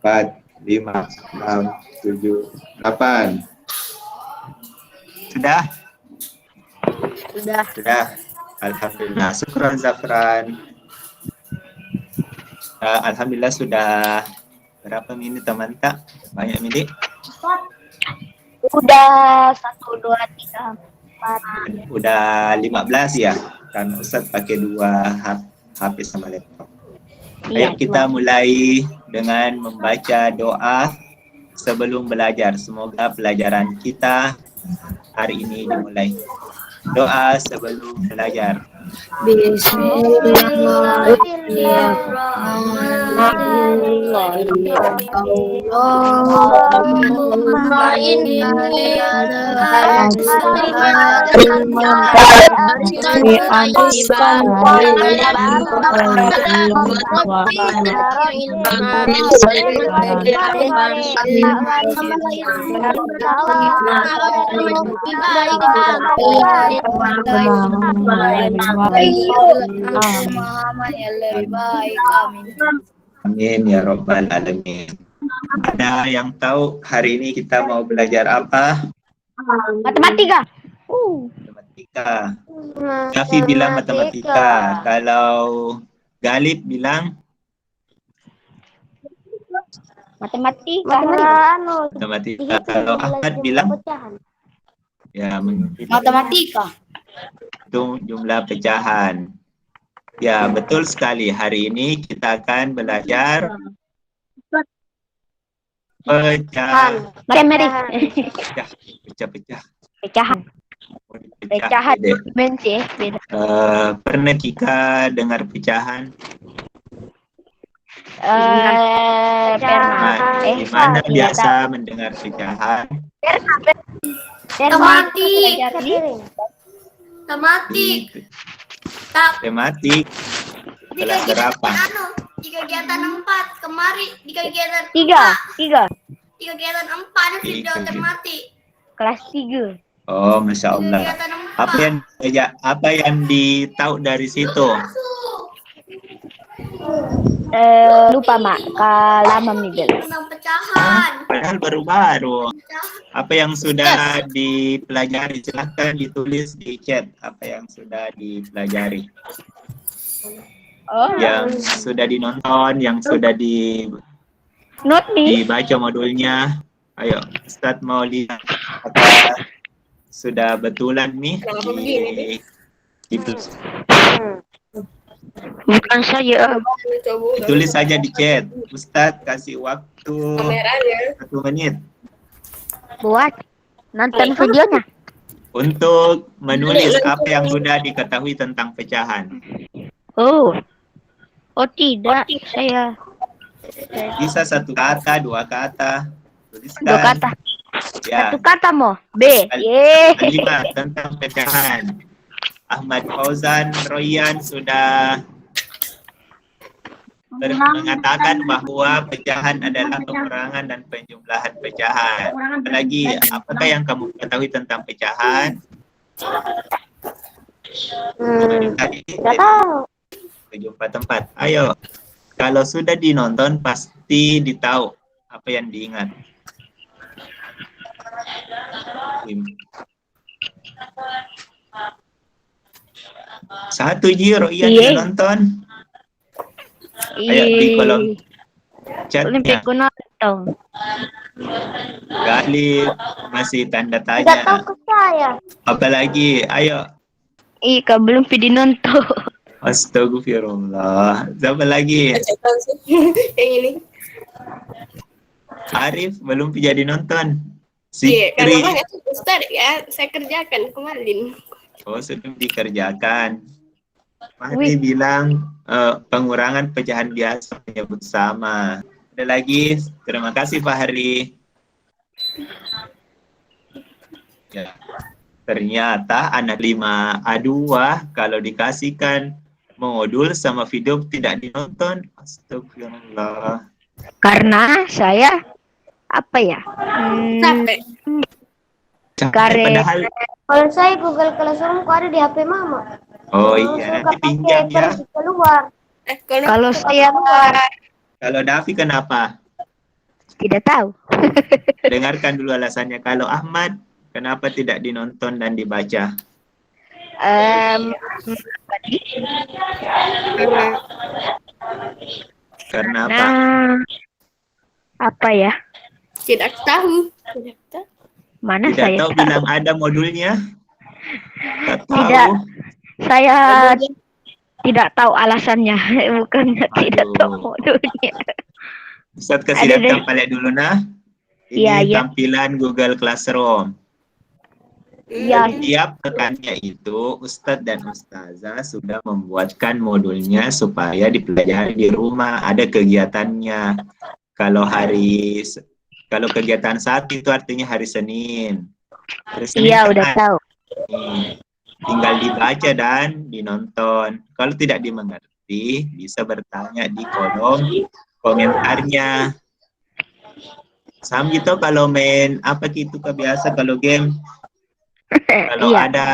4, 5, 6, 7, 8. Sudah? Sudah. Alhamdulillah. Syukran Zafran. Alhamdulillah sudah berapa minit teman tak? Banyak minit? Udah 1, 2, 3, 4. Udah 15 ya? Kan Ustaz pakai 2 HP sama laptop. Ayo kita mulai dengan membaca doa sebelum belajar. Semoga pelajaran kita hari ini dimulai. Doa sebelum belajar. Amin ya Rabbal Alamin. Ada yang tahu hari ini kita mau belajar apa? Matematika. Matematika. Kafi bilang matematika. Kalau Galib bilang Matematika. matematika. Kalau Ahmad bilang ya Matematika. itu jumlah pecahan. Ya, betul sekali. Hari ini kita akan belajar pecahan. Pecahan. Pernah Kika dengar pecahan? Di mana biasa mendengar pecahan? Tematik. Kelas berapa? Di kegiatan 4 kemarin, di kegiatan 3. di kegiatan 4 video tematik. Kelas 3. Oh, Masya Allah. Apa yang ditahu dari situ? Lupa mak, lama nih. Tentang pecahan. Padahal baru-baru. Apa yang sudah dipelajari? Silahkan ditulis di chat. Apa yang sudah dipelajari? Yang sudah dinonton, yang sudah dibaca modulnya. Ayo, Ustadz mau lihat apakah sudah betulan nih Bukan saya. Tulis saja di chat. Ustadz kasih waktu 1 menit Buat nonton videonya. untuk menulis apa yang sudah diketahui tentang pecahan. Oh tidak, saya Bisa 1 kata, 2 kata. Tuliskan. 2 kata. Ya. 1 kata mau. B. Ye. 5 tentang pecahan. Ahmad Fauzan Royan sudah mengatakan bahwa pecahan adalah pengurangan dan penjumlahan pecahan. Apalagi, apakah yang kamu ketahui tentang pecahan? Tidak tahu. Berjumpa tempat. Ayo, kalau sudah dinonton pasti ditahu apa yang diingat. Satu Jiro yang nonton. Ayo di kolom chatnya. Galib masih tanda tanya. Apalagi, ayo. Ika belum video nonton. Astagfirullah. Siapa lagi? Yang ini. Arif belum jadi nonton. Iya, karena Ustaz ya, saya kerjakan kemarin. Oh, sudah dikerjakan. Mahdi bilang pengurangan pecahan biasa menyebut sama. Ada lagi? Terima kasih Pak Hari. Ya. Ternyata anak 5A2 kalau dikasihkan modul sama video tidak dinonton. Astagfirullah. Karena saya apa ya? Capek. Padahal Kalau saya Google Classroom kok ada di HP Mama. oh iya, nanti pinjam ya. Keluar. Kalau saya Kalau Davi kenapa? Tidak tahu. Dengarkan dulu alasannya. Kalau Ahmad, kenapa tidak dinonton dan dibaca? Karena apa? Nah, apa ya? Tidak tahu. Tidak tahu. Mana Tidak saya tahu bilang ada modulnya? Tak tahu. Tidak. Saya tidak tahu alasannya. Bukan tidak tahu Aduh. modulnya. Ustaz Ada kasih deh. datang balik dulu nah. Iya, Ini iya. tampilan Google Classroom. Iya. Tiap pekannya itu Ustadz dan Ustazah sudah membuatkan modulnya supaya dipelajari di rumah. Ada kegiatannya. Kalau kegiatan saat itu artinya hari Senin. Hari Senin Iya, kan udah tahu. tinggal dibaca dan dinonton. Kalau tidak dimengerti, bisa bertanya di kolom komentarnya. Sam gitu kalau main apa gitu kebiasa kalau game. Kalau Iya. ada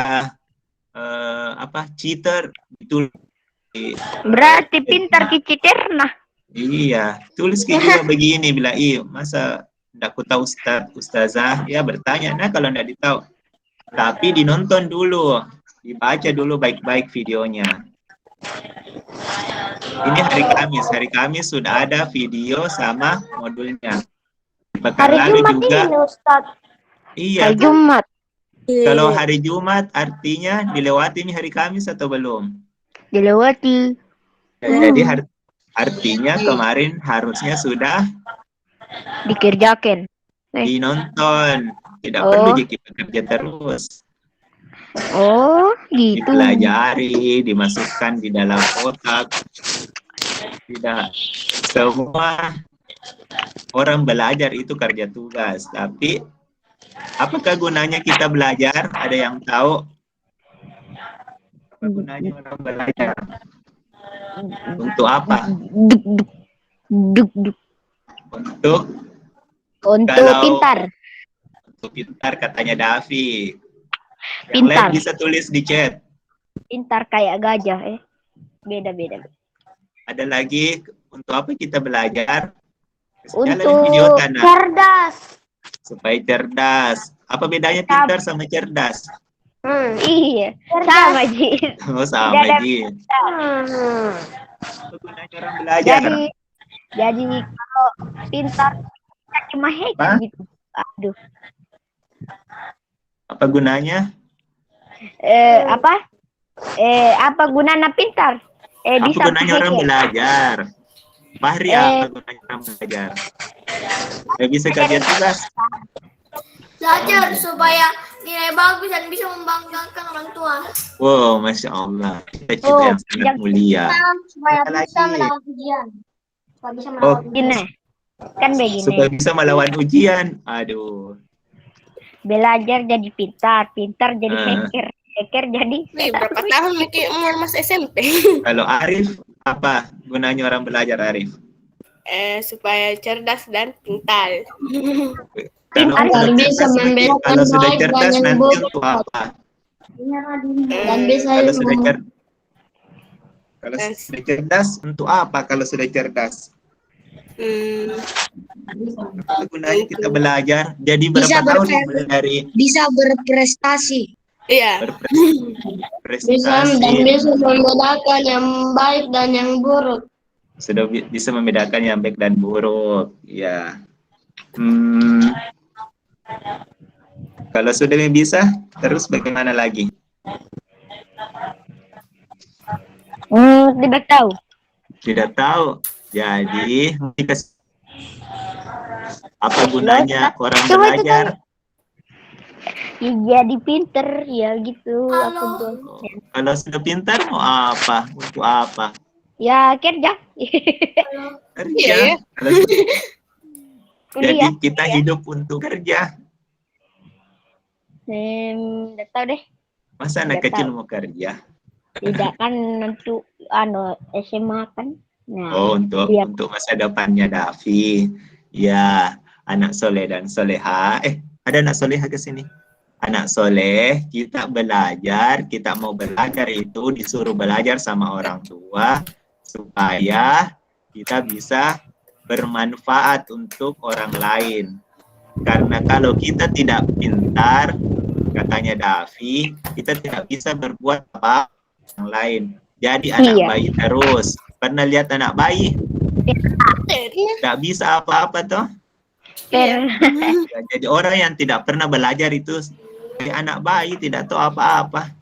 cheater itu Berarti pintar kiciter nah. iya, tulis juga begini bila masa ndak ku tahu ustazah ya bertanya. Nah, kalau ndak ditahu tapi dinonton dulu, dibaca dulu baik-baik videonya. Ini hari Kamis sudah ada video sama modulnya. Pekan Hari lalu Jumat juga ini Ustaz. iya. Hari Jumat. Kalau hari Jumat artinya dilewati nih hari Kamis atau belum? Dilewati. Jadi artinya kemarin harusnya sudah Dikerjakan. dinonton. Tidak Oh. perlu kita kerja terus. Oh, gitu. Dipelajari, dimasukkan di dalam otak. Tidak semua orang belajar itu kerja tugas, tapi apakah gunanya kita belajar? Ada yang tahu? Apa gunanya orang belajar? Untuk apa? Duk. Untuk Untuk pintar. Untuk pintar katanya Davi. Yang Pintar. lain bisa tulis di chat. Pintar kayak gajah. Beda-beda. Ada lagi untuk apa kita belajar? Jalan Untuk video tanah. cerdas. Supaya cerdas. Apa bedanya pintar sama cerdas? Iya. Sama, Ji. Oh, sama, Beda. Ji. Apa gunanya orang belajar? Jadi kalau pintar cuma hacker gitu. Aduh. Apa gunanya? Apa gunanya pintar? Apa Bisa gunanya orang belajar? Fahri, apa gunanya orang belajar? Gak bisa kerja tugas. Belajar supaya nilai bagus dan bisa membanggakan orang tua. Wow, Masya Allah. Cita-cita yang sangat mulia. Supaya Apa bisa lagi? melawan ujian. Supaya bisa Oh, melawan ujian. Gini. Kan begini. supaya bisa melawan ujian. Aduh. Belajar jadi pintar jadi hacker jadi Wih, berapa tahun nih umur Mas SMP? Kalau Arif, apa gunanya orang belajar, Arif? Supaya cerdas dan pintar. Kalau bisa membedakan kalau sudah baik cerdas dan yang nanti buruk. untuk apa? Dan bisa Kalau sudah cerdas untuk apa? Kalau sudah cerdas, apa gunanya kita belajar? Jadi berapa tahun dari Bisa berprestasi. Iya. berprestasi? bisa membedakan yang baik dan yang buruk. Sudah bisa membedakan yang baik dan buruk. Ya. Kalau sudah bisa, terus bagaimana lagi? tidak tahu. Tidak tahu. Jadi, apa gunanya orang belajar? Ya, jadi pinter ya gitu. Kalau sudah pintar mau apa? Untuk apa? Ya kerja. Kerja. Iya, ya. Jadi Kuliah. kita hidup untuk kerja. Tidak tahu deh. Masa anak Tidak kecil tahu. mau kerja? Tidak kan nanti SMA kan. Nah, untuk masa depannya Davi. Ya, anak soleh dan soleha. Ada anak soleha ke sini. Anak soleh, kita belajar, kita mau belajar itu disuruh belajar sama orang tua supaya kita bisa bermanfaat untuk orang lain. Karena kalau kita tidak pintar, katanya Davi, kita tidak bisa berbuat apa yang lain. Jadi anak Iya. bayi terus. Pernah lihat anak bayi? Tidak bisa apa-apa toh. Per Ya, jadi orang yang tidak pernah belajar itu seperti anak bayi, tidak tahu apa-apa.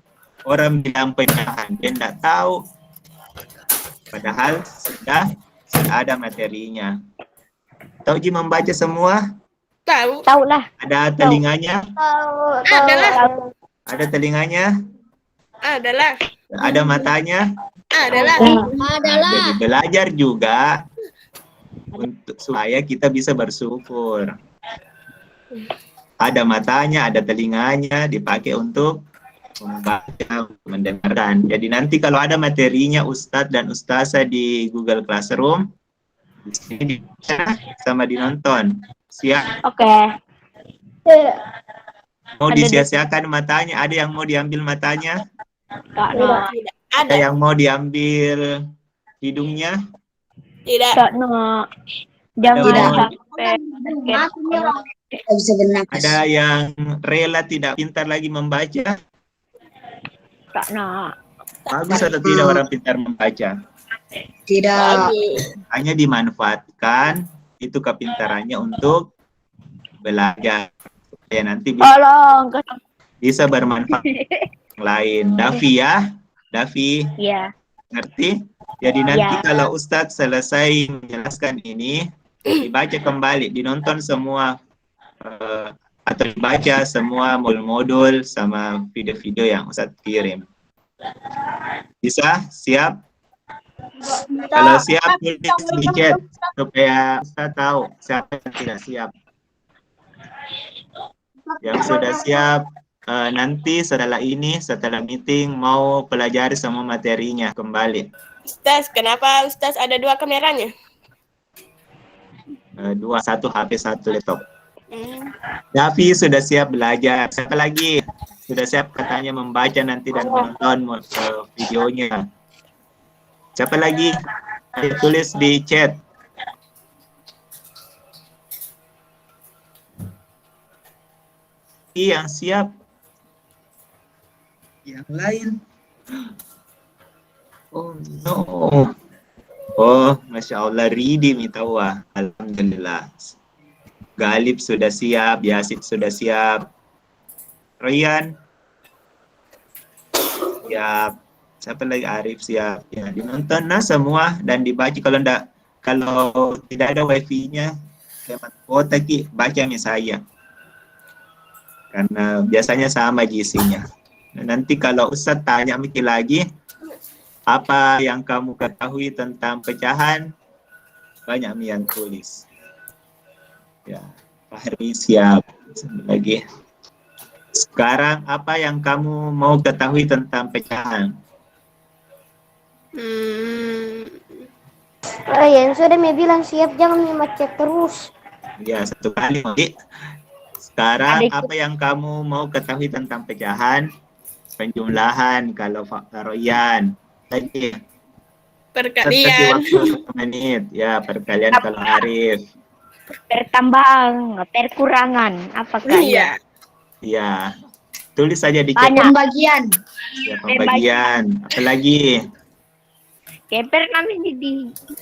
Orang bilang pecahan, dia tidak tahu. Padahal sudah ada materinya. Tahu Ji membaca semua? Tahu. tahu lah. Ada telinganya? Adalah. Ada telinganya? Adalah. Ada matanya? Adalah. Jadi belajar juga untuk supaya kita bisa bersyukur. Ada matanya, ada telinganya, dipakai untuk membaca, mendengarkan. Jadi nanti kalau ada materinya Ustadz dan Ustazah di Google Classroom, di sini dibaca sama dinonton. Siap? Oke. Mau Ada di- disia-siakan matanya? Ada yang mau diambil matanya? Kak no. Tidak. Ada Ada. yang mau diambil hidungnya? Tidak. Kak no. Jangan Tidak. sampai bisa benar. Ada yang rela tidak pintar lagi membaca? Kak no. Bagus atau tidak orang pintar membaca? Tidak. Bagus. Hanya dimanfaatkan itu kepintarannya untuk belajar. Ya nanti Tolong. bisa bermanfaat yang lain. Davi ya? Davi, Iya. ngerti? Jadi nanti Ya. kalau Ustadz selesai menjelaskan ini, dibaca kembali, dinonton semua atau dibaca semua modul-modul sama video-video yang Ustadz kirim. Bisa? Siap? Kalau siap, tulis di chat supaya Ustadz tahu siapa yang tidak siap. Yang sudah siap, nanti setelah ini, setelah meeting, mau pelajari semua materinya kembali. Ustaz, kenapa Ustaz ada 2 kameranya? 2, 1 HP, 1 laptop. Hmm. Davi sudah siap belajar. Siapa lagi? Sudah siap katanya membaca nanti dan menonton videonya. Siapa lagi? Ayo tulis di chat. Yang siap. Yang lain. Oh no. Oh, Masya Allah, Ridi Mitawa. Alhamdulillah. Galib sudah siap, Yasid sudah siap. Ryan siap. Siapa lagi? Arif siap. Ya, dinonton nah semua dan dibaca. Kalau tidak ada wifi-nya, lewat kota ki baca saya. Karena biasanya sama isinya. Nah, nanti kalau Ustadz tanya Miki lagi, apa yang kamu ketahui tentang pecahan? Banyak yang tulis. Ya, Fahri siap. Lagi. Sekarang apa yang kamu mau ketahui tentang pecahan? Yang sudah me bilang siap, jangan macet terus. Ya, 1 kali. Modi. Sekarang Ada- apa yang kamu mau ketahui tentang pecahan? Penjumlahan kalau Royan. Lagi. Perkalian. Waktu 1 menit. Ya, perkalian kalau Arif. Pertambang, perkurangan, apakah Iya. Ya. Tulis saja di chat. Banyak. Pembagian. Ya, pembagian. Apalagi? Keper kami di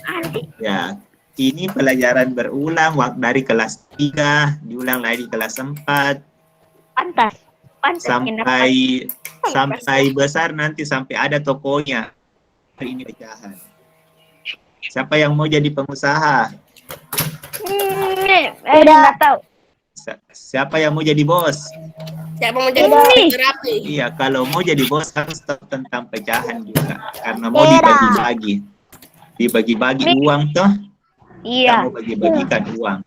adik. Ya. Ini pelajaran berulang dari kelas 3, diulang lagi kelas 4, Pantas. Pantas. Kenapa? sampai besar nanti sampai ada tokonya. Ini pecahan. Siapa yang mau jadi pengusaha? Nggak tahu. Siapa yang mau jadi bos? Siapa mau jadi Ini. terapi? Iya, kalau mau jadi bos harus tahu tentang pecahan juga. Karena mau dibagi-bagi. Dibagi-bagi uang toh. Iya. Kita mau bagi-bagikan uang.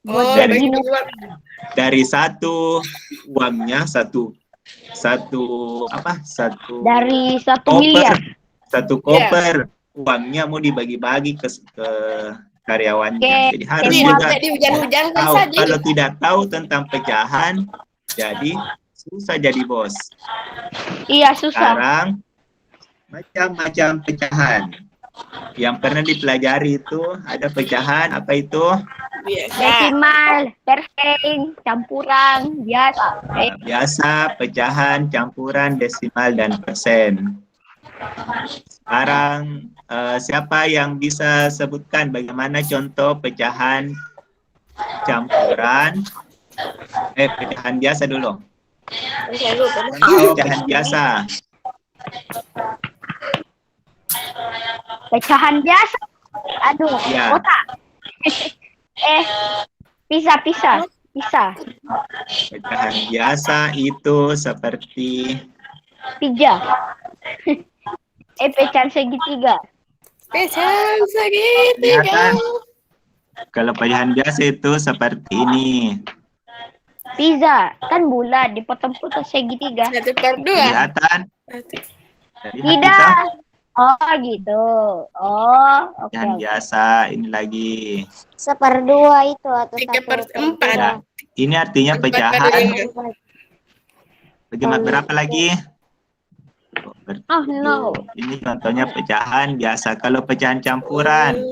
Oh, Dari- bagi uang. Dari satu uangnya satu Dari 1 miliar. satu koper uangnya mau dibagi-bagi ke karyawannya. Oke. Jadi harus Jadi juga jadi hujan-hujan tahu. saja. Kalau tidak tahu tentang pecahan, jadi susah jadi bos. Iya, susah. Sekarang macam-macam pecahan. Yang pernah dipelajari itu ada pecahan apa itu? Biasa. Desimal, persen, campuran, biasa. Biasa, pecahan, campuran, desimal, dan persen. Sekarang siapa yang bisa sebutkan bagaimana contoh pecahan campuran? Pecahan biasa dulu. Pecahan biasa. Pecahan biasa. Aduh, Ya. kotak. Pisah. Pecahan biasa itu seperti Tiga. Pecahan segitiga. Pecahan segitiga. kelihatan. Kalau pecahan biasa itu seperti ini. Pizza kan bulat dipotong-potong segitiga. 1/2. Kelihatan? Lihat Tidak. bisa? Oh gitu. Oh, oke. Pecahan biasa. Ini lagi. 1/2 itu atau 3/4. Ya. Ini artinya pecahan. 4/5. Bagaimana berapa lagi? Oh no. Ini contohnya pecahan biasa. Kalau pecahan campuran,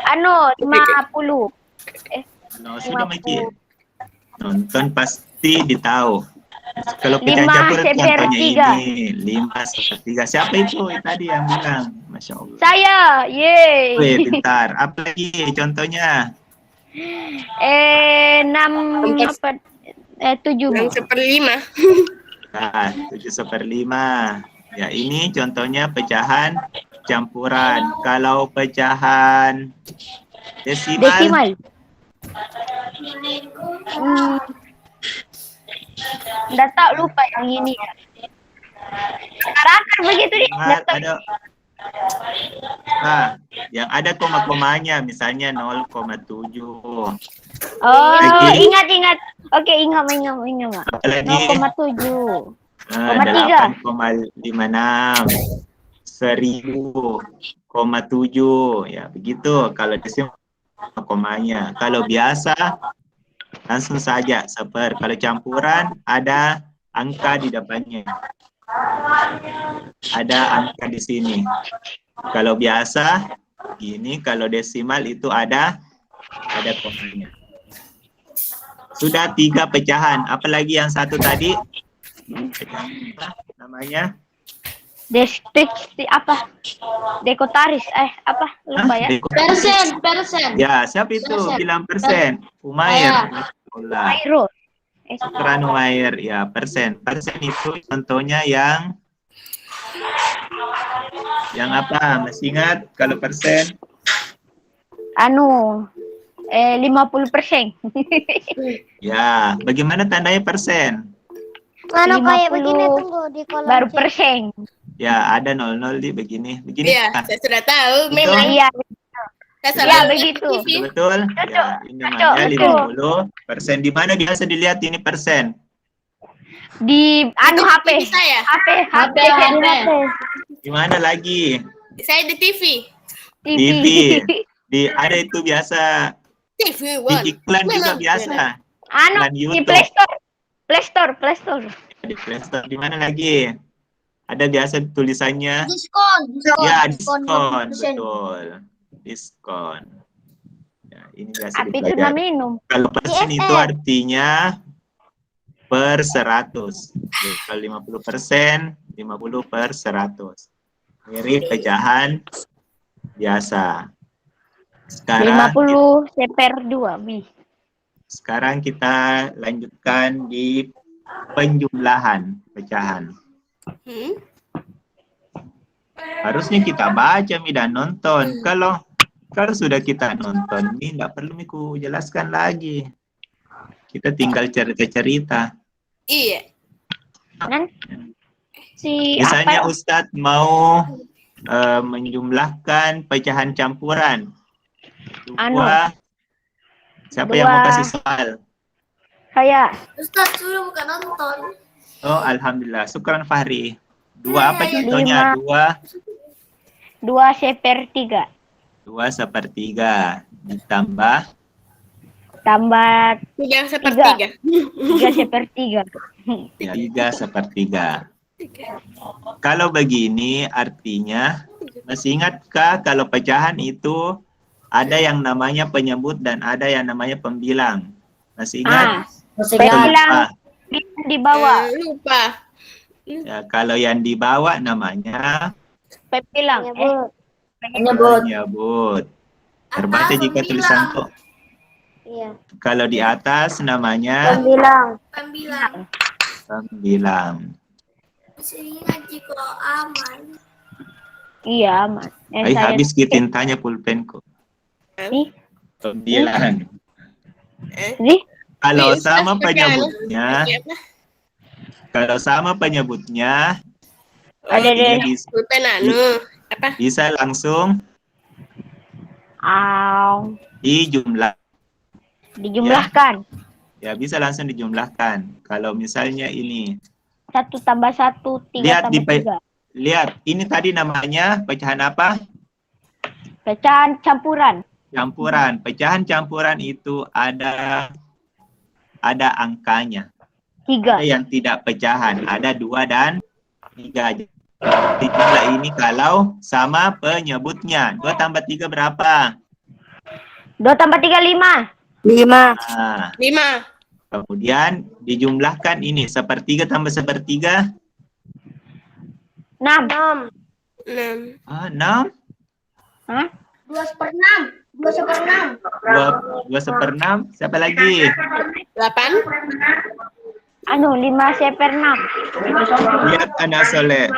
Anu 50. sudah mikir. Nonton pasti ditahu. Kalau pecahan 5 campuran contohnya 1/3. ini 5/3. Siapa itu tadi yang bilang? Masya Allah. Saya, yeay. Wih, pintar. Apa lagi contohnya? 6 apa 7. 6/5. Nah, 7/5. Ya, ini contohnya pecahan campuran. Kalau pecahan desimal. Udah tahu lupa yang ini ya. Sekarang begitu nih. Nah, ada. Nah, yang ada koma-komanya misalnya 0,7. Oh, Lagi. ingat. Oke, ingat. Apalagi 0,7. 0,3. 8,56. 1000,7. Ya, begitu kalau desimal komanya. Kalau biasa langsung saja seper. Kalau campuran ada angka di depannya. Ada angka di sini. Kalau biasa gini, kalau desimal itu ada komanya. Sudah 3 pecahan. Apalagi yang satu tadi? Pecahan apa namanya? Apa? Dekotaris. Apa? Lupa ya. Persen. Ya, siapa itu Persen. bilang persen? Umair. Masya Airo. Syukran Umair. Ya, persen. Persen itu contohnya yang apa? Masih ingat kalau persen? 50%. Ya, bagaimana tandanya persen? Anu kayak 50 begini tunggu di kolom Baru chat. persen. Ya, ada 00 di begini. Begini Iya, kan? saya sudah tahu. Betul? Memang Iya, saya ya selalu begitu. TV. Betul? Ya, ini namanya Betul. 50%. Di mana biasa dilihat ini persen? Di HP. TV saya. HP. Di mana lagi? Saya di TV. TV. Ada itu biasa. TV Di One. iklan juga Memang. biasa. Anu Iklan di YouTube. Play Store. Di Play Store. Di mana lagi? Ada biasa tulisannya. Diskon. Ya, diskon. 20%. Betul. Diskon. Ya, ini biasa Apa itu dipelajari. minum? Kalau persen itu artinya per 100. Kalau 50%, 50/100. Mirip pecahan biasa. Sekarang 50 seper 2. Sekarang kita lanjutkan di penjumlahan pecahan. Harusnya kita baca dan nonton. Kalau sudah kita nonton, ini nggak perlu aku jelaskan lagi. Kita tinggal cerita-cerita. Iya. Misalnya Ustadz mau menjumlahkan pecahan campuran. Siapa yang mau kasih soal? Saya. Ustaz sudah bukan nonton. Oh, alhamdulillah. Syukran Fahri. 2 apa contohnya? 2 seper 3. 2/3 ditambah 3/3. 3 seper 3. 3/3. Kalau begini artinya, masih ingatkah kalau pecahan itu ada yang namanya penyebut dan ada yang namanya pembilang? Masih ingat? Masih Atau Pembilang. lupa? Di bawah. Lupa. Ya, kalau yang dibawa namanya Pembilang. Menyebut. penyebut. Terbaca Atas jika pembilang. tulisan kok. Iya. Kalau di atas namanya Pembilang. Pembilang. pembilang. Masih ingat jika aman. Iya, Mas. Habis tintanya pulpenku. Nih, Pembilang. nih. Kalau Ustaz sama pakai penyebutnya, Apa? kalau sama penyebutnya, Ada artinya deh. Pulpen apa? bisa langsung Dijumlahkan. ya bisa langsung dijumlahkan. Kalau misalnya ini, 1 tambah 1, 3 Lihat di tambah 3. lihat ini tadi namanya pecahan apa? Pecahan campuran. Campuran. Pecahan campuran itu ada angkanya. 3. Ada yang tidak pecahan, ada 2 dan 3. Jadi jumlah ini kalau sama penyebutnya. 2 tambah 3 berapa? 2 tambah 3, 5. 5. Nah, 5. kemudian dijumlahkan ini. 1/3 tambah 1/3. 6. 6. 6. Hah? 2/6. 2/6. 2/6. Siapa lagi? 8. 5/6. Lihat anak soleh.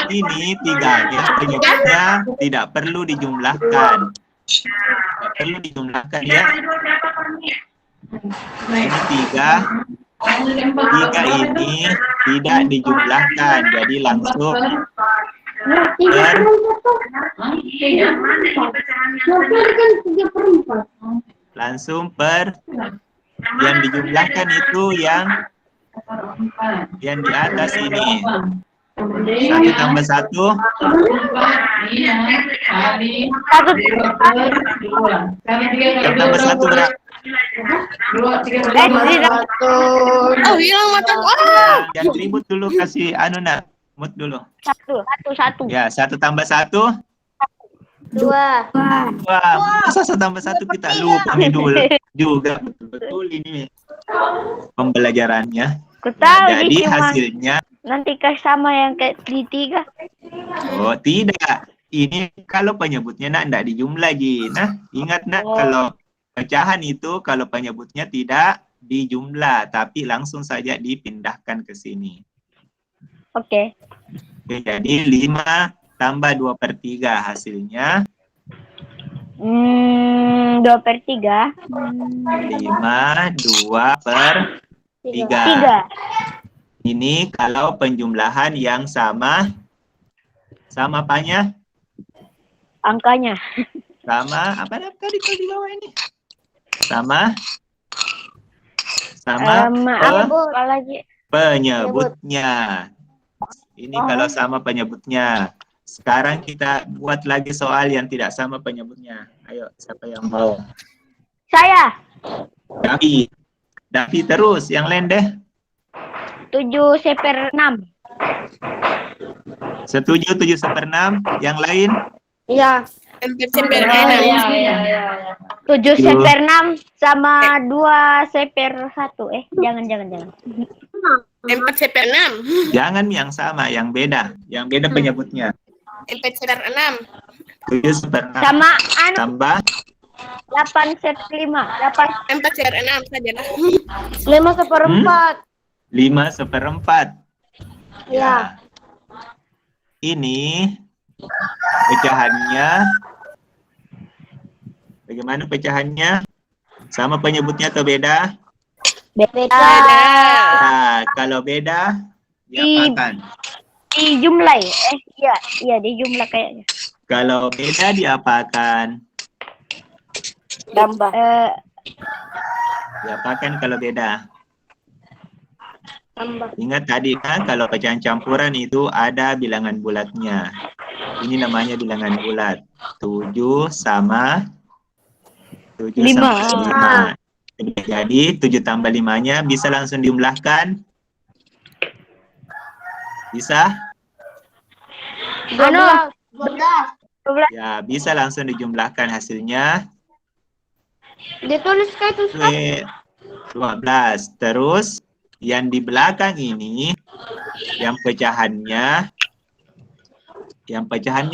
Ini 3-nya penyebutnya tidak perlu dijumlahkan. Tidak perlu dijumlahkan ya. Ini 3. 3 ini tidak dijumlahkan. Jadi langsung yang dijumlahkan itu yang di atas ini. 1 tambah 1. 1 tambah 1 berapa? Oh, hilang mata. Yang ribut dulu kasih mut dulu. 1. Ya, 1 tambah 1. 2. Wah, masa 1 tambah 1 kita lupa nih dulu juga. Betul ini pembelajarannya. Ku tahu Jadi cuma hasilnya, nanti sama yang kayak di 3. oh tidak. Ini kalau penyebutnya tidak dijumlah, Ji. Nah, ingat kalau pecahan itu kalau penyebutnya tidak dijumlah, tapi langsung saja dipindahkan ke sini. Oke. Oke, jadi 5 tambah 2/3 hasilnya 2/3. 5, 2/3. 3. Ini kalau penjumlahan yang sama apanya? Angkanya. Sama apa tadi kalau di bawah ini? Sama Apa lagi? penyebutnya. Ini kalau sama penyebutnya. Sekarang kita buat lagi soal yang tidak sama penyebutnya. Ayo, siapa yang mau? Saya. Davi terus, yang lain deh. 7/6. Setuju 7/6, yang lain? Iya. 4/6. 7/6 sama 2/1. Jangan. 4/6. Jangan yang sama, yang beda penyebutnya. 4/6. 7/6 Sama tambah 8/5. 4/6 sajalah. 5/4. 5/4. Ya. Ini pecahannya. Bagaimana pecahannya? Sama penyebutnya atau beda? Beda. Nah, kalau beda, diapakan? Dijumlah ya? Iya dijumlah kayaknya. Kalau beda diapakan? Tambah. Diapakan kalau beda? Tambah. Ingat tadi kan kalau pecahan campuran itu ada bilangan bulatnya. Ini namanya bilangan bulat. 7 sama 5. Jadi 7 tambah 5-nya bisa langsung dijumlahkan. Bisa? 12. 12. Ya, bisa langsung dijumlahkan hasilnya. Ditulis kayak itu. Weh, 12. Terus yang di belakang ini yang pecahannya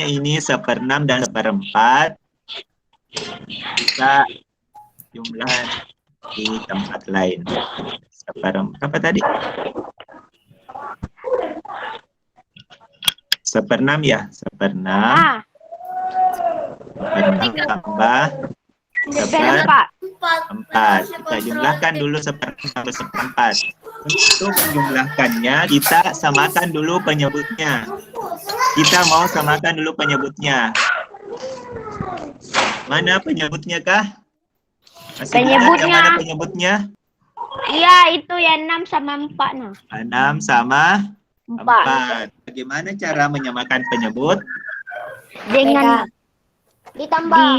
ini 1/6 dan 1/4 kita jumlah di tempat lain. 1/4 apa tadi? 1/6 ya, 1/6 Ah, tambah 4. 4. Kita jumlahkan dulu 1/6 sampai 1/4. Untuk menjumlahkannya, kita samakan dulu penyebutnya. Kita mau samakan dulu penyebutnya. Mana penyebutnya kah? Masih ingat yang Penyebutnya. mana penyebutnya? Iya, itu ya 6 sama 4 nah. 6 sama 4. 4. Bagaimana cara menyamakan penyebut? Dengan Ditambah.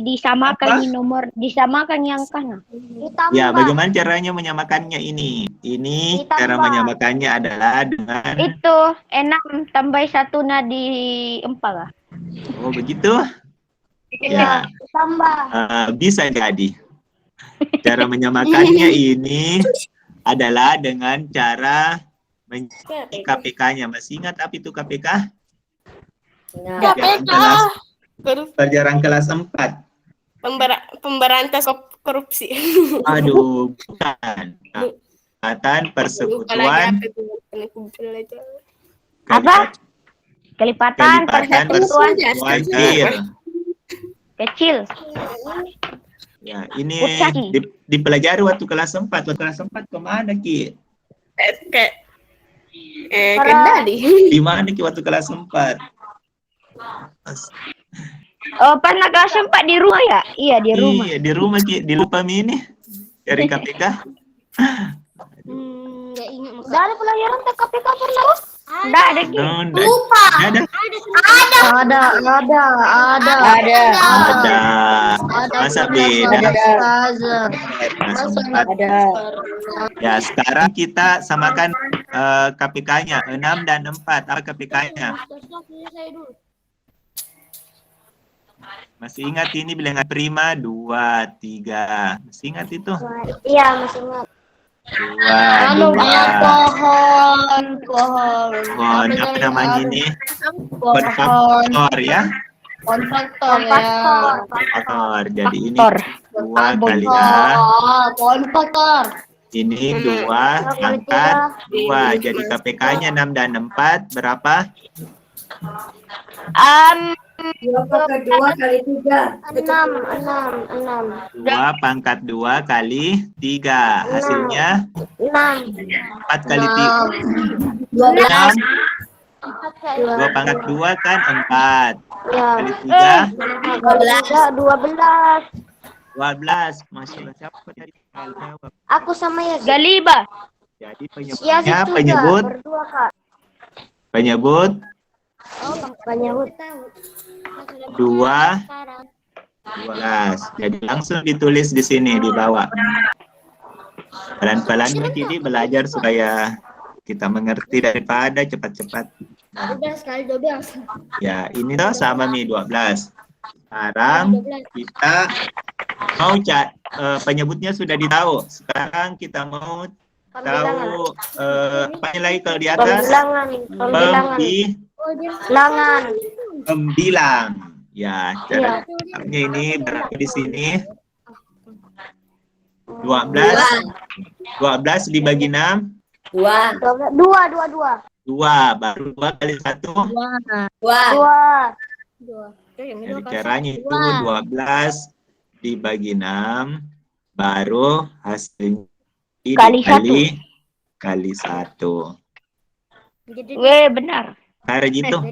disamakan Apa? di nomor, disamakan yang kanan. Ditambah. Ya, bagaimana caranya menyamakannya ini? Ini cara Ditambah. menyamakannya adalah dengan... Itu 6 tambah 1 nah di 4 lah. Oh, begitu? Iya. Ditambah. Bisa jadi. Cara menyamakannya ini adalah dengan cara KPK-nya. Masih ingat apa itu KPK? KPK. Pelajaran kelas 4. Pemberantas korupsi. Aduh, bukan. Kelipatan persekutuan. Apa? Kelipatan persekutuan kecil. Ya, ini Kurcaci. dipelajari waktu kelas 4. Waktu kelas 4 kemana, Ki? Kendali. Di mana, Ki, waktu kelas 4? Oh, pernah kelas 4 di rumah ya? Iya, di rumah. Iya, di rumah, Ki. Dilupa ini dari KPK. Nggak ingat. Dari pelajaran TKPK pernah? Enggak ada Ki. Lupa. Ada. Ada. Masa beda? Ada. Ya, sekarang kita samakan KPK-nya 6 dan 4. Apa KPK-nya? Masih ingat ini bilangan prima 2, 3. Masih ingat itu? Iya, masih ingat. 2, 2. Pohon. Apa namanya ini? Konfaktor ya? Konfaktor ya. Konfaktor. Jadi ini Faktor. 2 kali A. Konfaktor. Ini 2 pangkat 2. Jadi KPK-nya 6 dan 4 berapa? 2 kali 3. 6. 2 pangkat 2 kali 3. Hasilnya 4 kali 3. 12. 2 pangkat 2 kan 4. Ya. Kali 3. 12. 12. Masya Allah, siapa tadi? Jawab. Aku sama ya. Galiba. Jadi Ya, penyebutnya berdua, Kak. penyebut Penyebut. 2 12. Jadi langsung ditulis di sini di bawah. Pelan-pelan jadi belajar supaya kita mengerti daripada cepat-cepat. Nah, Udah sekali 12. ya ini tuh sama nih 12. Sekarang kita mau penyebutnya sudah ditahu. Sekarang kita mau tahu apa lagi kalau di atas? Pembilang. Ya, cara caranya ini berapa di sini? 12 dibagi 6. 2. 2. Baru 2 kali 1. 2. Jadi caranya itu 12 dibagi 6. Baru hasilnya kali 1. Weh, benar. Cara gitu.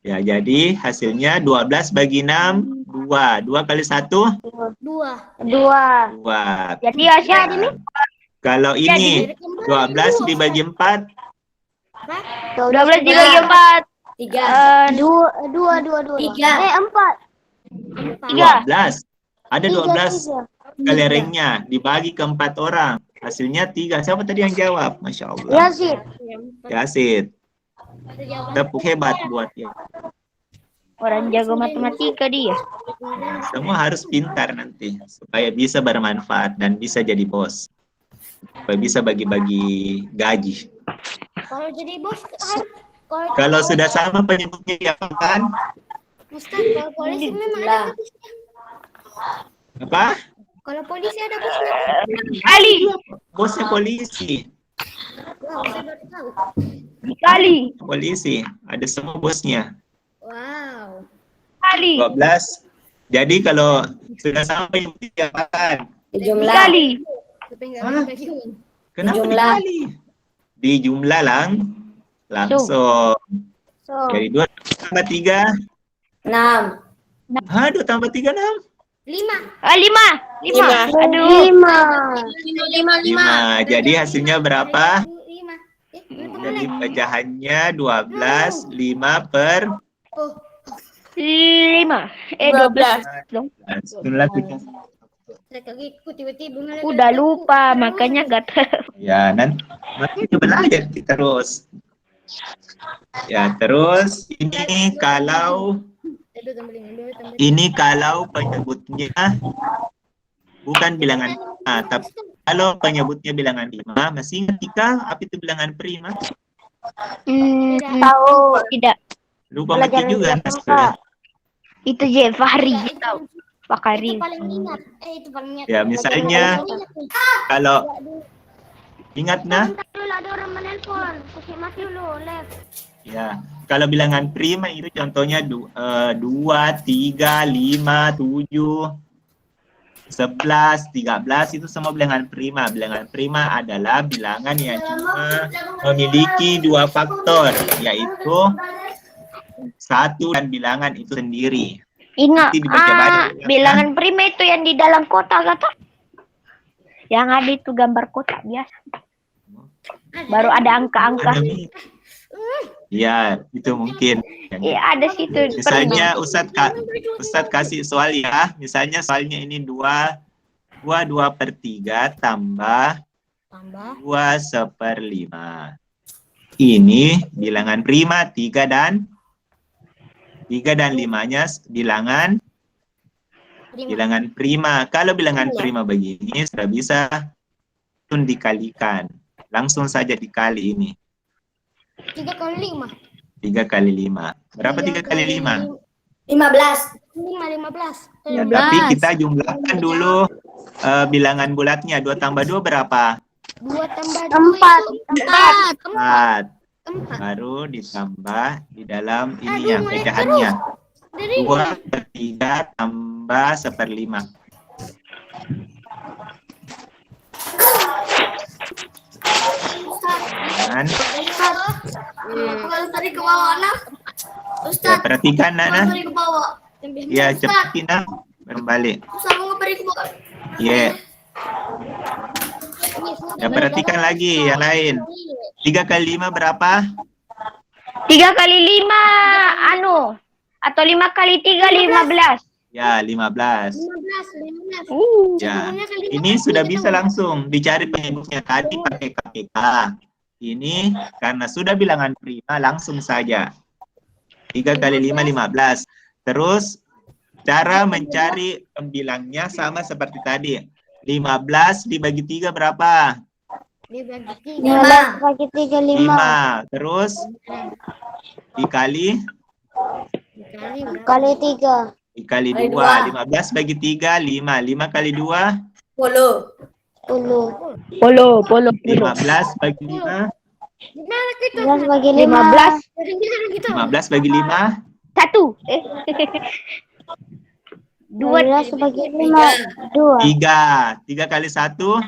Ya, jadi hasilnya 12 bagi 6, 2. 2 kali 1, 2. 2. Jadi hasilnya ini Kalau ini 12 dibagi 4, 12 dibagi 4. 3. 2. 4. 12. Ada 12 kelerengnya dibagi ke 4 orang. Hasilnya 3. Siapa tadi yang jawab? Masya Allah. Yazid. Yasid. Tepuk hebat buat dia. Orang jago matematika dia. Semua harus pintar nanti supaya bisa bermanfaat dan bisa jadi bos. Supaya bisa bagi-bagi gaji. Kalau jadi bos, Kalau sudah sama penyebutnya ya kan? Ustaz, kalau polisi memang ada bosnya. Apa? Kalau polisi ada bosnya. Kali, Bosnya polisi. Wah, saya baru tahu. kali, Polisi. Ada semua bosnya. Wow. kali, 12. Jadi kalau sudah sama penyebutnya ya kan? Jumlah. kali. Tapi nggak ada bagian. Kenapa Jumlah. dikali? Di jumlah langsung. So, Jadi 2 tambah 3. 6. Hah, 2 tambah 3, 6. 5. Ah, 5. Aduh, 5. Jadi hasilnya berapa? 5. Jadi pecahannya 12, 5 per 5. 12. dong. 9. Saya kaget tiba-tiba ngeliat Udah lupa, makanya gak tahu. Ya, nanti belajar kita terus. Ya, terus ini kalau penyebutnya bukan bilangan 5, tapi kalau penyebutnya bilangan 5, masih ingat Tika, apa itu bilangan prima? Tahu tidak? Lupa mati juga. Itu je Fahri tahu. Pak Karim. Itu paling ingat. Itu paling ingat. Ya, misalnya kalau ingat nah, Dulu ada orang menelpon. Kasih mati dulu, left. ya, kalau bilangan prima itu contohnya 2, 3, 5, 7, 11, 13 itu semua bilangan prima. Bilangan prima adalah bilangan yang cuma memiliki 2 faktor, yaitu 1 dan bilangan itu sendiri. Ingat, Nanti dibaca balik, ya, bilangan prima itu yang di dalam kotak kata. Yang ada itu gambar kotak biasa. Baru ada angka-angka. Ya, itu mungkin. Iya, ada situ. Misalnya Ustadz kasih soal ya. Misalnya soalnya ini 2 per 3 tambah 2/5. Ini bilangan prima 3 dan 5-nya bilangan prima. Kalau bilangan prima begini sudah bisa langsung dikalikan. Langsung saja dikali ini. 3 kali 5. 3 kali 5. Berapa 3 kali 5? 15. 15. Ya, tapi kita jumlahkan dulu bilangan bulatnya. 2 tambah 2 berapa? 2 tambah 2 4. 4. Baru ditambah di dalam ini yang pecahannya. 2 per 3 tambah 1/5. Dan Kalau tadi ke bawah nah. ya, Ustaz, perhatikan Nana. tadi ke bawah. Ya, cepatin nah. Berbalik. Ustaz mau ngeperi ke bawah. Ya. Ya, perhatikan lagi yang lain. 3 kali 5 berapa? 3 kali 5 atau 5 kali 3 15. Ya, 15. 15. Ya, ini sudah bisa langsung dicari penyebutnya tadi pakai KPK. Ini karena sudah bilangan prima langsung saja. 3 kali 5, 15. Terus cara mencari pembilangnya sama seperti tadi. 15 dibagi 3 berapa? Dibagi 15 bagi 3 5. Terus dikali kali 3. dikali Kali 2. dua. 15 bagi 3, 5. 5 kali 2, 10. 10. Polo. 15 bagi 5. 15 bagi 5. 15. 15 bagi 5. 1. 12 bagi 5. 2. 3. 3 kali 1.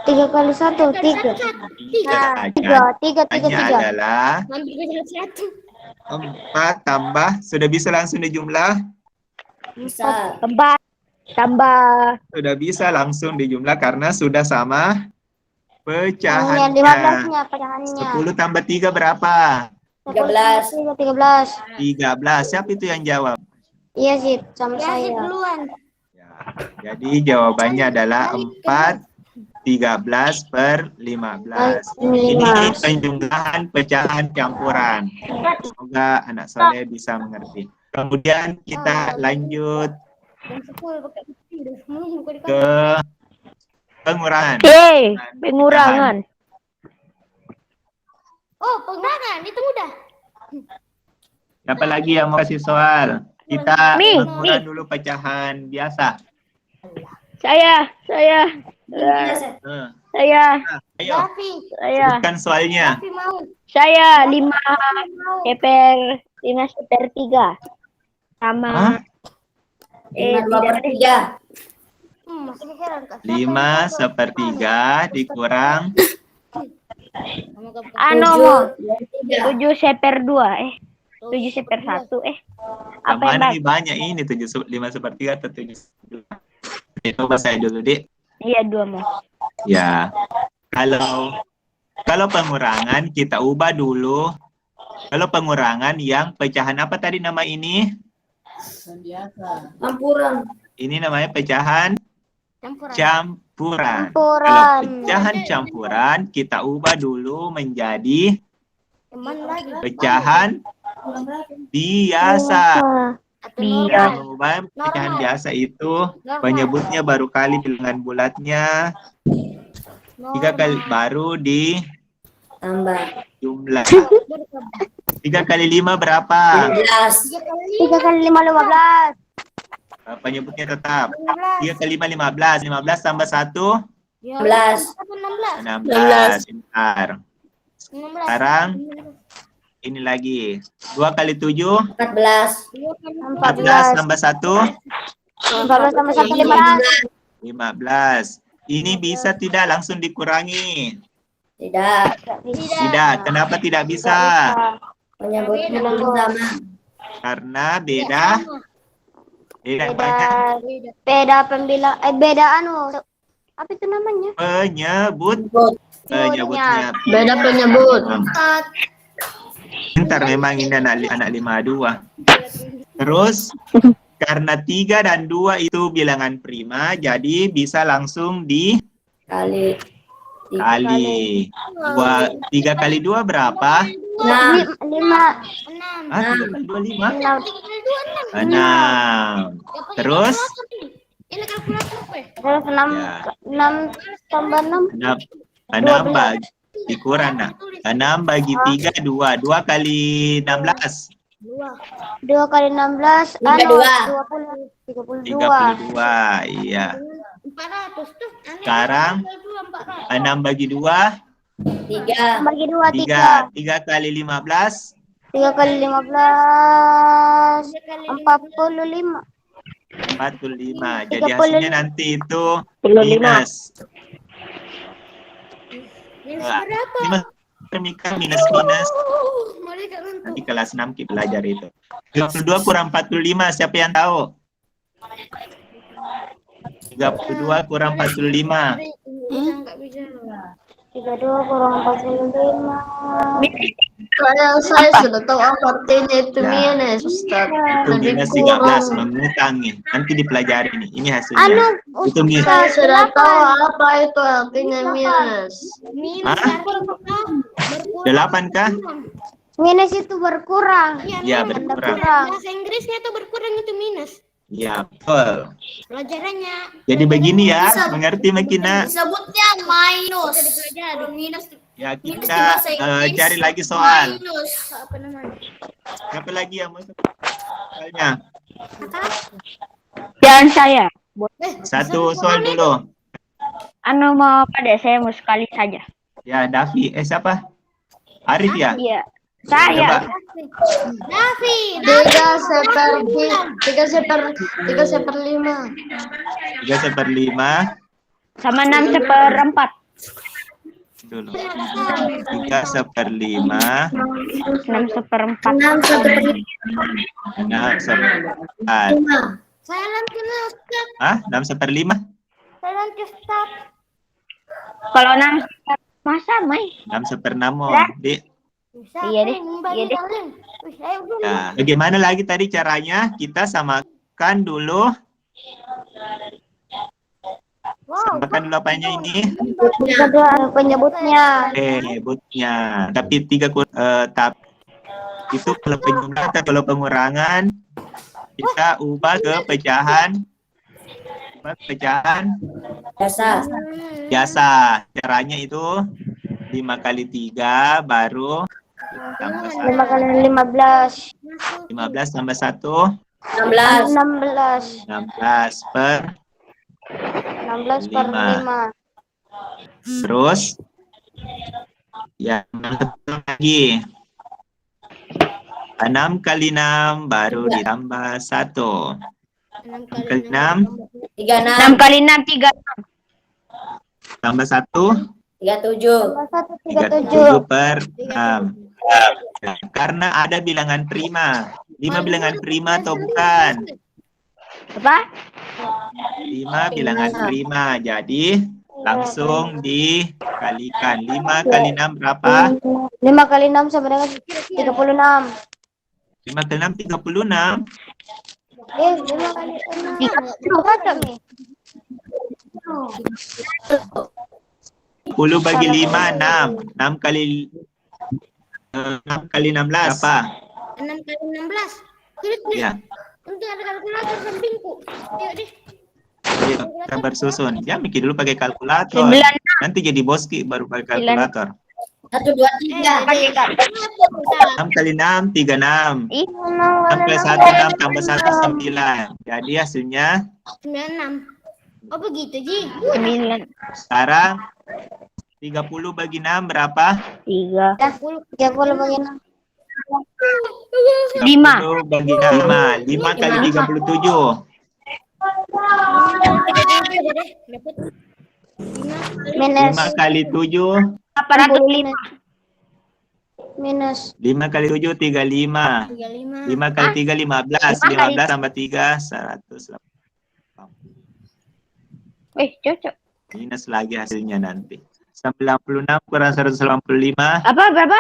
3 kali 1. 3. 3. 3. 3. Hanya 3. adalah Ambil 1. 4 tambah. Sudah bisa langsung dijumlah? Bisa. Tambah Iya, Sudah bisa langsung dijumlah karena sudah sama pecahannya. 15-nya pecahannya. 10 tambah 3 berapa? 13. 13. 13. Siapa itu yang jawab? Iya sih, sama Ya, saya. duluan. Ya, jadi jawabannya adalah 4, 13 per 15. Ini penjumlahan pecahan campuran. Semoga anak soleh bisa mengerti. Kemudian kita lanjut ke pengurangan. Pengurangan. Oh, pengurangan itu mudah. Siapa lagi yang mau kasih soal? Kita Mi. mengurangi dulu pecahan biasa. Saya. Saya. Ayo, Davi, sebutkan soalnya. Davi mau. Saya 5/3 sama Hah? 5/2/3. Masih heran Kak. 5/3 dikurang mau 7/3. 7/2 7/1 yang apa yang mana bagus? nih banyak ini 5/3 atau 7/2. Coba saya dulu, Dik. Iya 2 mau. Ya. Kalau pengurangan kita ubah dulu. Kalau pengurangan yang pecahan apa tadi nama ini? Campuran. Ini namanya pecahan Campuran. campuran. Kalau pecahan campuran kita ubah dulu menjadi Mana lagi? pecahan biasa. Atau Biasa. normal. Mengubah pecahan Normal. biasa itu Normal. penyebutnya baru kali bilangan bulatnya 3 kali baru di Tambah. jumlah. 3 kali 5 berapa? 15. 3 kali 5 15. Penyebutnya tetap 15. 3 kali 5 15. 15 tambah 1 16. 16. Bentar. 16. Sekarang ini lagi 2 kali 7 14. 14 tambah 1 14 tambah 1 15. Ini bisa tidak langsung dikurangi? Tidak. Tidak. Kenapa tidak bisa? Menyebutnya belum sama. Karena beda banyak Beda pembilang beda apa itu namanya? penyebutnya. Beda penyebut. Pintar memang ini anak 52. Terus karena 3 dan 2 itu bilangan prima, jadi bisa langsung Kali. dikali. 3 kali 2 berapa? 6. 5 Ah, 3 kali 2 5. 3 kali 2 6. 6. Terus Ini kalkulator apa ya? terus 6 ya, 6 tambah 6 6 bagi dikurang nak. 6 bagi 3 2. 2 kali 16 2 kali 16 32. 32. Iya. 400 tuh. Sekarang 6 bagi 2 3. bagi 2 3. 3 kali 15 3 kali 15 45 45. Jadi 35. hasilnya nanti itu minus. Minus berapa? Minus. Mereka ngantuk. Nanti kelas 6 kita belajar itu. 32 kurang 45, siapa yang tahu? 32 kurang 45. Enggak bicara. 32 kurang 45 Saya sudah tahu apa artinya itu Ya. minus, Ustaz. Itu minus 13 mengutangi. Nanti dipelajari nih. Ini hasilnya. Itu minus. Saya sudah tahu apa itu artinya minus. Minus Hah? berkurang. 8 kah? minus itu berkurang Ya, minus. berkurang. Bahasa Inggrisnya tuh berkurang itu minus. Ya, betul. Pelajarannya. Jadi begini ya, mengerti Makina? Disebutnya minus. Minus. Ya, kita cari lagi soal. Minus. Apa namanya? Siapa lagi yang mau soalnya? dan saya Satu soal dulu. mau pada saya mau sekali saja Ya, Davi. Siapa? Arif ya? iya Coba. saya Davi. 3/5. 3/5 sama 6/4 dulu. 3/5 6/4 6/4. Saya nanti Ustaz. Hah? 6/5? Saya nanti Ustaz. kalau 6 masa Mai 6/6 mau. Dik. Bisa. Iya deh, Membagi iya deh. kalian. Wih, ayo dulu. Nah, bagaimana lagi tadi caranya? Kita samakan dulu Tambahkan dulu apanya ini? Kedua penyebutnya. Penyebutnya. Tapi itu kalau penjumlahan, kalau pengurangan kita ubah ke pecahan. Jasa. Jasa. Caranya itu 5 kali 3 baru tambah 5 kali 15. 15 tambah 16. 16. 16 per 16 per 5. terus yang lagi 6 kali 6 baru ditambah 1. 6 kali 6 36. 6 kali 6, 3. tambah 1 37. 37 per 6. Karena ada bilangan prima. 5 bilangan prima atau bukan? Apa? 5 bilangan prima. Jadi langsung dikalikan. 5 kali 6 berapa? 5 kali 6 sama dengan 36. 5 kali 6 36. 5 kali 6. 10 bagi 5 6. 6 kali 16 berapa? 6 kali 16. Ya. Untuk ada kalkulator sampingku. Yuk deh. Ayo, kita bersusun. Ya, mikir dulu pakai kalkulator. 9. Nanti jadi boski baru pakai kalkulator. 1, 2, 3. 6 kali 6 36. 6 plus 1 6 tambah 1 9. Jadi hasilnya 96. Oh begitu, Ji. 9. sekarang 30 bagi 6 berapa? 3. 30 bagi 6. 5. 30 bagi 5. 5 kali 37. Minus 5 kali 7. 85. Minus 5 kali 7 35. 5 kali 3 15. 15 tambah 3 100. cocok. Minus lagi hasilnya nanti. 96 kurang 185. Apa berapa?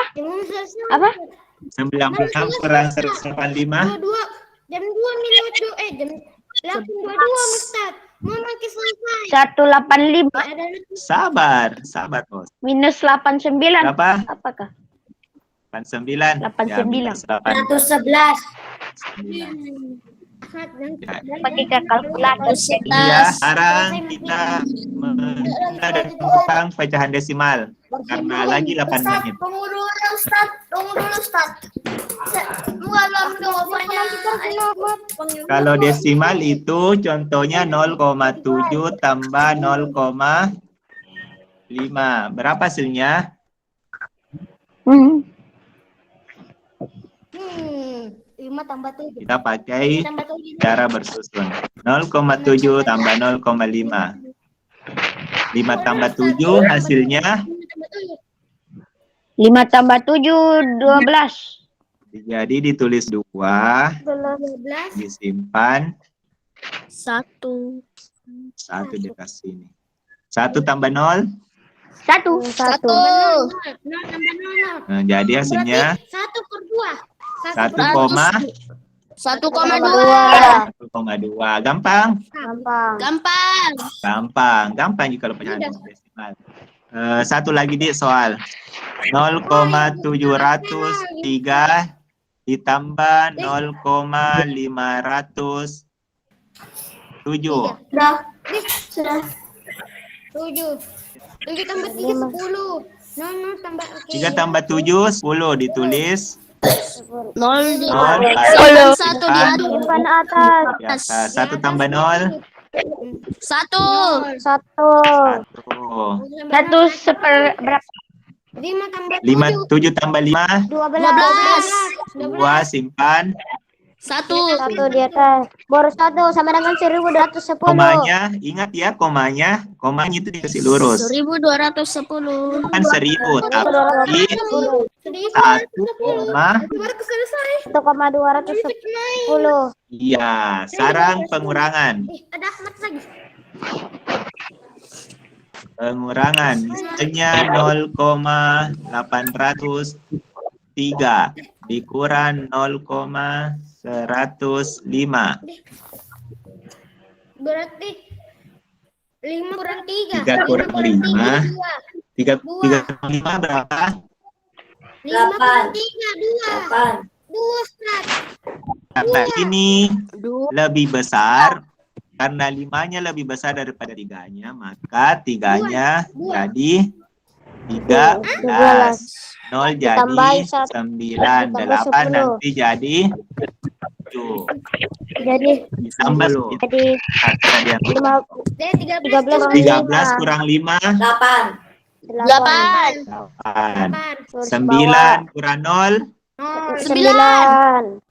Apa? 96 kurang 185. 2 jam 2 minus 2 jam 8.22 Ustaz. Mau makin selesai. 185 Ada Sabar bos. minus 89. Berapa? Apakah? 89. 89. Ya, 111. 9. Pakai kalkulator. Iya, sekarang kita tentang pecahan desimal karena lagi 8 menit. Tunggu dulu Ustaz. Bukan jawabannya. Kalau desimal itu contohnya 0,7 tambah 0,5. Berapa hasilnya? 5 tambah 7. Kita pakai cara bersusun. 0,7 tambah 0,5. 5 tambah 7 hasilnya 5 tambah 7 12. jadi ditulis 2, 12. disimpan 1. 1 dikasih ini. 1 tambah 0. 1. 0 tambah 0. Nah, jadi hasilnya 1 per 2. 1,2. 1,2. Gampang? Gampang. Gampang juga kalau pecahan desimal. Satu lagi di soal. 0,703 ditambah 0,507. Sudah. 7 tambah 3 10. 0 tambah 3 tambah 7 10 ditulis 0 0 Simpan atas. biasa. 1 tambah 0 1. 1. 1 berapa? 5 tambah 7 tambah 5 2 simpan 1. 1 di atas. Baru 1 sama dengan 1210. komanya. Ingat ya komanya itu dikasih lurus 1210. bukan 1000 tapi 1,210. iya. Sekarang pengurangan Ada Ahmad lagi. misalnya 0,803 dikurang 0,105. Berarti 5 kurang 3. 3 kurang 5. 3 kurang 5 berapa? 5 kurang 3, 2. 8. 2, Ustaz. Karena ini lebih besar, karena 5-nya lebih besar daripada 3-nya, maka 3-nya jadi 13. 0 jadi Ditambahin 9. 8 10. nanti jadi 7. Jadi Ditambah lu. jadi 13 13 kurang 5. 8. 8 8. 9 kurang 0. 9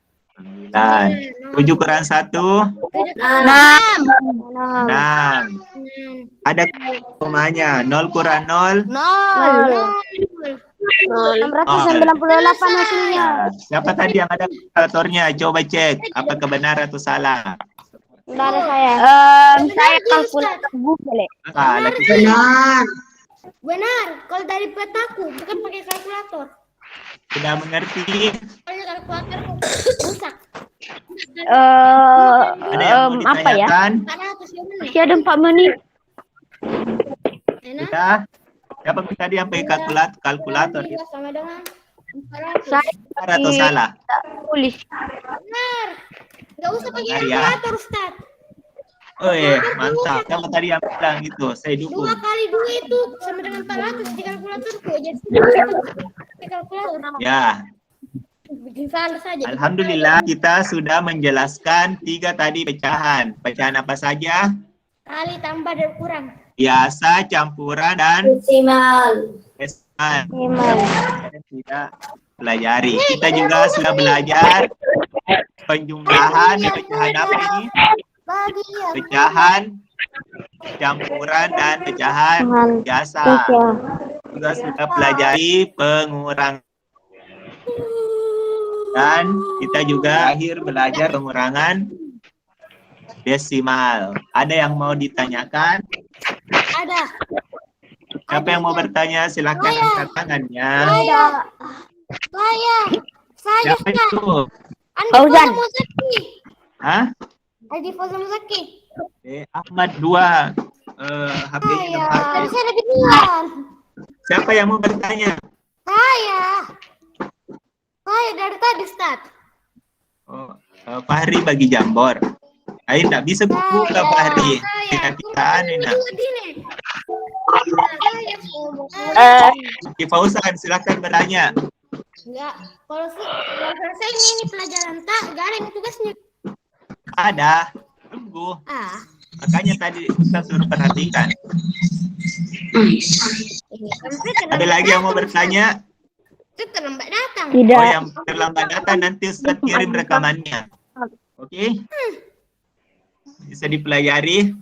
9. 7 kurang 1. 6 6. Ada komanya. 0 kurang 0. 698 hasilnya. Siapa tadi yang ada kalkulatornya? Coba cek apakah benar atau salah. Enggak ada saya. Saya kalkulator Google. Salah. Benar, kalau dari petaku bukan pakai kalkulator. Sudah mengerti? Kalau kalkulator rusak. Ada yang mau Apa ya? ditanyakan? 400 yang mana? Masih ada 4 menit. Enak. Sudah? Siapa tadi yang pakai kalkulator? Iya, sama dengan 400. Saya Benar atau salah? tulis. Benar. Enggak usah pakai Benar ya. kalkulator, Ustaz. Oh mantap. Siapa tadi yang bilang itu? Saya 2 dukung. kali 2 itu sama dengan 400 di kalkulatorku. Jadi pakai kalkulator. Ya, Bikin salah saja. alhamdulillah kita sudah menjelaskan 3 tadi pecahan. Pecahan apa saja? Kali tambah dan kurang. Biasa, campuran, dan Desimal. desimal. Tidak pelajari. Kita juga sudah belajar penjumlahan, pecahan apa ini? Bagi ya. Pecahan, campuran, dan pecahan biasa. Juga sudah pelajari pengurangan. Dan kita juga akhir belajar pengurangan desimal. Ada yang mau ditanyakan? Ada. Siapa yang mau bertanya? Silakan angkat tangannya. Saya. Siapa itu? Andi Fauzan. Fauzan Muzaki. Hah? Andi Fauzan Muzaki. Ahmad 2. HP-nya Saya. nomor. Tadi saya ada duluan. Siapa yang mau bertanya? Saya. Saya dari tadi, Ustaz. Oh, Fahri bagi jambor. Ayo tidak bisa buka Fahri. Kita enak. Fauzan, silakan bertanya. Enggak. Kalau saya ini pelajaran tak, enggak ada yang tugasnya. Ada. Tunggu. Makanya tadi kita suruh perhatikan. Ini kan saya terlambat Ada lagi yang mau datang, bertanya? Ustaz. Saya terlambat datang. Tidak. Oh, yang terlambat datang nanti Ustaz kirim rekamannya. Oke? Bisa dipelajari.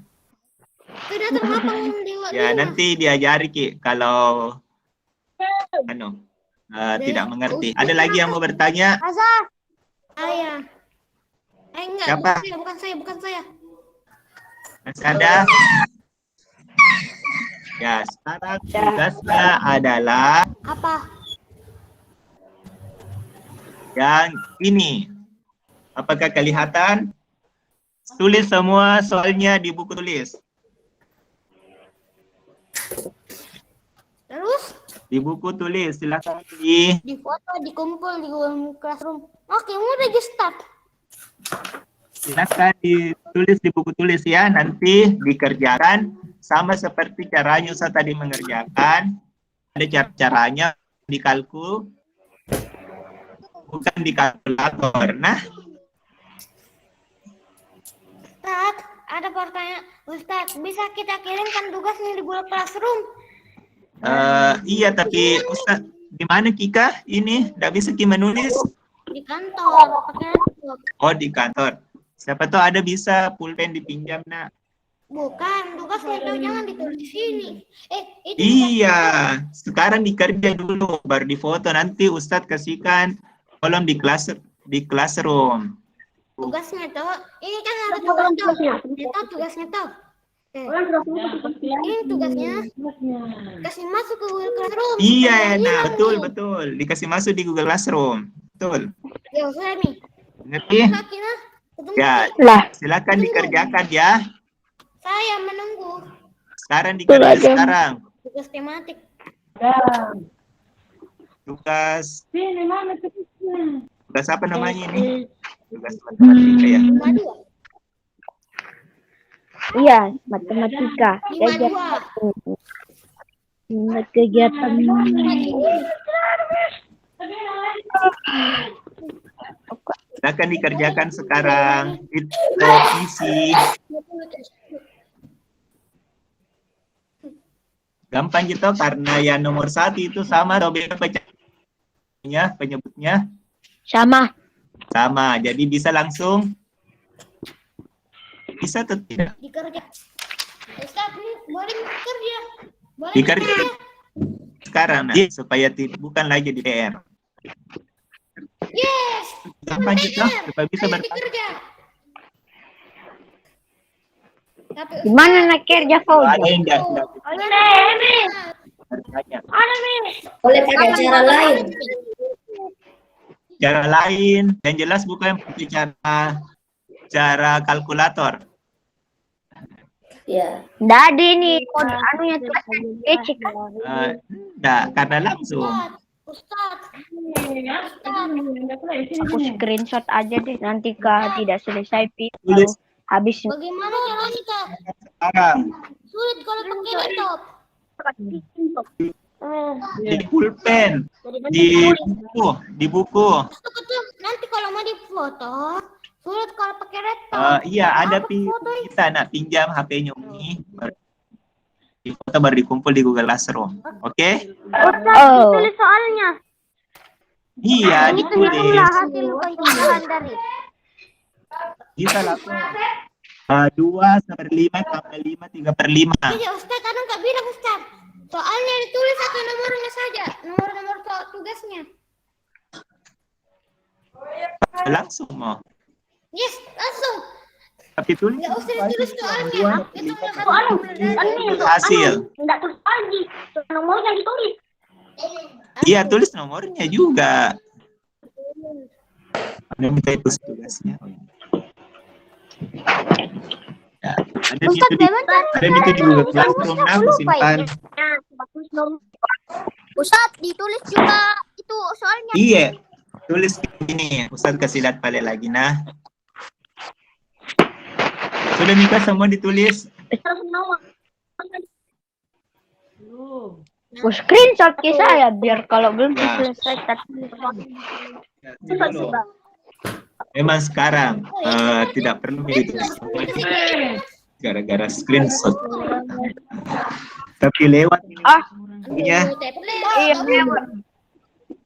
Sudah terlapang di waktu. Ya, nanti diajari Ki kalau tidak mengerti. Ada lagi yang mau bertanya? Ayah. Enggak, Siapa? bukan saya. Masih ada? Ya, sekarang tugasnya adalah Apa? yang ini. Apakah kelihatan? Tulis semua soalnya di buku tulis. Terus Di buku tulis, silakan di di foto, dikumpul di Google Classroom. Oke, udah just start. silakan ditulis di buku tulis ya. Nanti dikerjakan sama seperti caranya Ustaz tadi mengerjakan. Ada caranya di kalkul, bukan di kalkulator. Nah, Ustaz, ada pertanyaan. Ustaz, bisa kita kirimkan tugasnya di Google Classroom? iya tapi Ustaz, di mana Kika? Ini tidak bisa Ki menulis. Di kantor, pakai laptop. Oh, di kantor. Siapa tahu ada bisa pulpen dipinjam nak. Bukan, tugasnya itu jangan ditulis di sini. Itu Iya, sekarang dikerja dulu, baru difoto. Nanti Ustadz kasihkan kolom di classroom. tugasnya tuh. Ini kan ada tugasnya. Itu tugasnya tuh. Ini tugasnya. Kasih masuk ke Google Classroom. Iya, nah betul. Dikasih masuk di Google Classroom. Betul. Ya, saya nih. Ngerti? Ketemu Ya, Lah. silakan dikerjakan ya. Saya menunggu. Sekarang dikerja Belajar. sekarang. Tugas tematik. Tugas apa namanya ini? Tugas matematika ya. 52. Iya, matematika. 52. Kegiatan Akan dikerjakan sekarang. Revisi. Gampang gitu karena yang nomor 1 itu sama atau beda penyebutnya sama. sama. Jadi bisa langsung bisa atau tidak? Dikerja. Ustaz, ini boleh kerja. Boleh Dikerja sekarang nah, supaya bukan lagi di PR. Yes. Gampang gitu supaya bisa Ayo bertanya. dikerja. Tapi Gimana nak kerja kau? Ada yang enggak bertanya. Boleh pakai cara lain. Cara lain yang jelas bukan pakai cara kalkulator. Ya. Nggak ada ini kode anunya tuh kecil. Enggak, karena langsung. Ustaz. Aku screenshot aja deh nanti tidak selesai Tulis habis. Bagaimana caranya, Kak? sekarang Sulit kalau pakai laptop. di pulpen, di buku. Betul. Nanti kalau mau difoto, sulit kalau pakai laptop. Iya, ada kita nak pinjam HP-nya Umi. Di foto baru dikumpul di Google Classroom. Oke? Oh. Tulis soalnya. Iya, ditulis. Hasil penghitungan dari. Bisa langsung. 2/5 tambah 5 3/5. Iya, Ustaz, kadang nggak bilang, Ustaz. Soalnya ditulis atau nomornya saja, nomor tugasnya. Langsung mau. Yes, langsung. Tapi tulis Nggak usah ditulis soalnya. Itu hasil. Enggak tulis lagi. Nomornya ditulis. Iya, tulis nomornya juga. Ada minta itu tugasnya. Ya, ada itu di Google Classroom. Nah, aku simpan. Ustaz, ditulis juga itu soalnya. Iya, tulis ini. Ustaz kasih lihat balik lagi nah. Sudah Mika semua ditulis. Aku screenshot ke saya biar kalau belum Ya. selesai tapi Dulu. Memang sekarang tidak perlu ditulis gara-gara screenshot. Tapi lewat punya. iya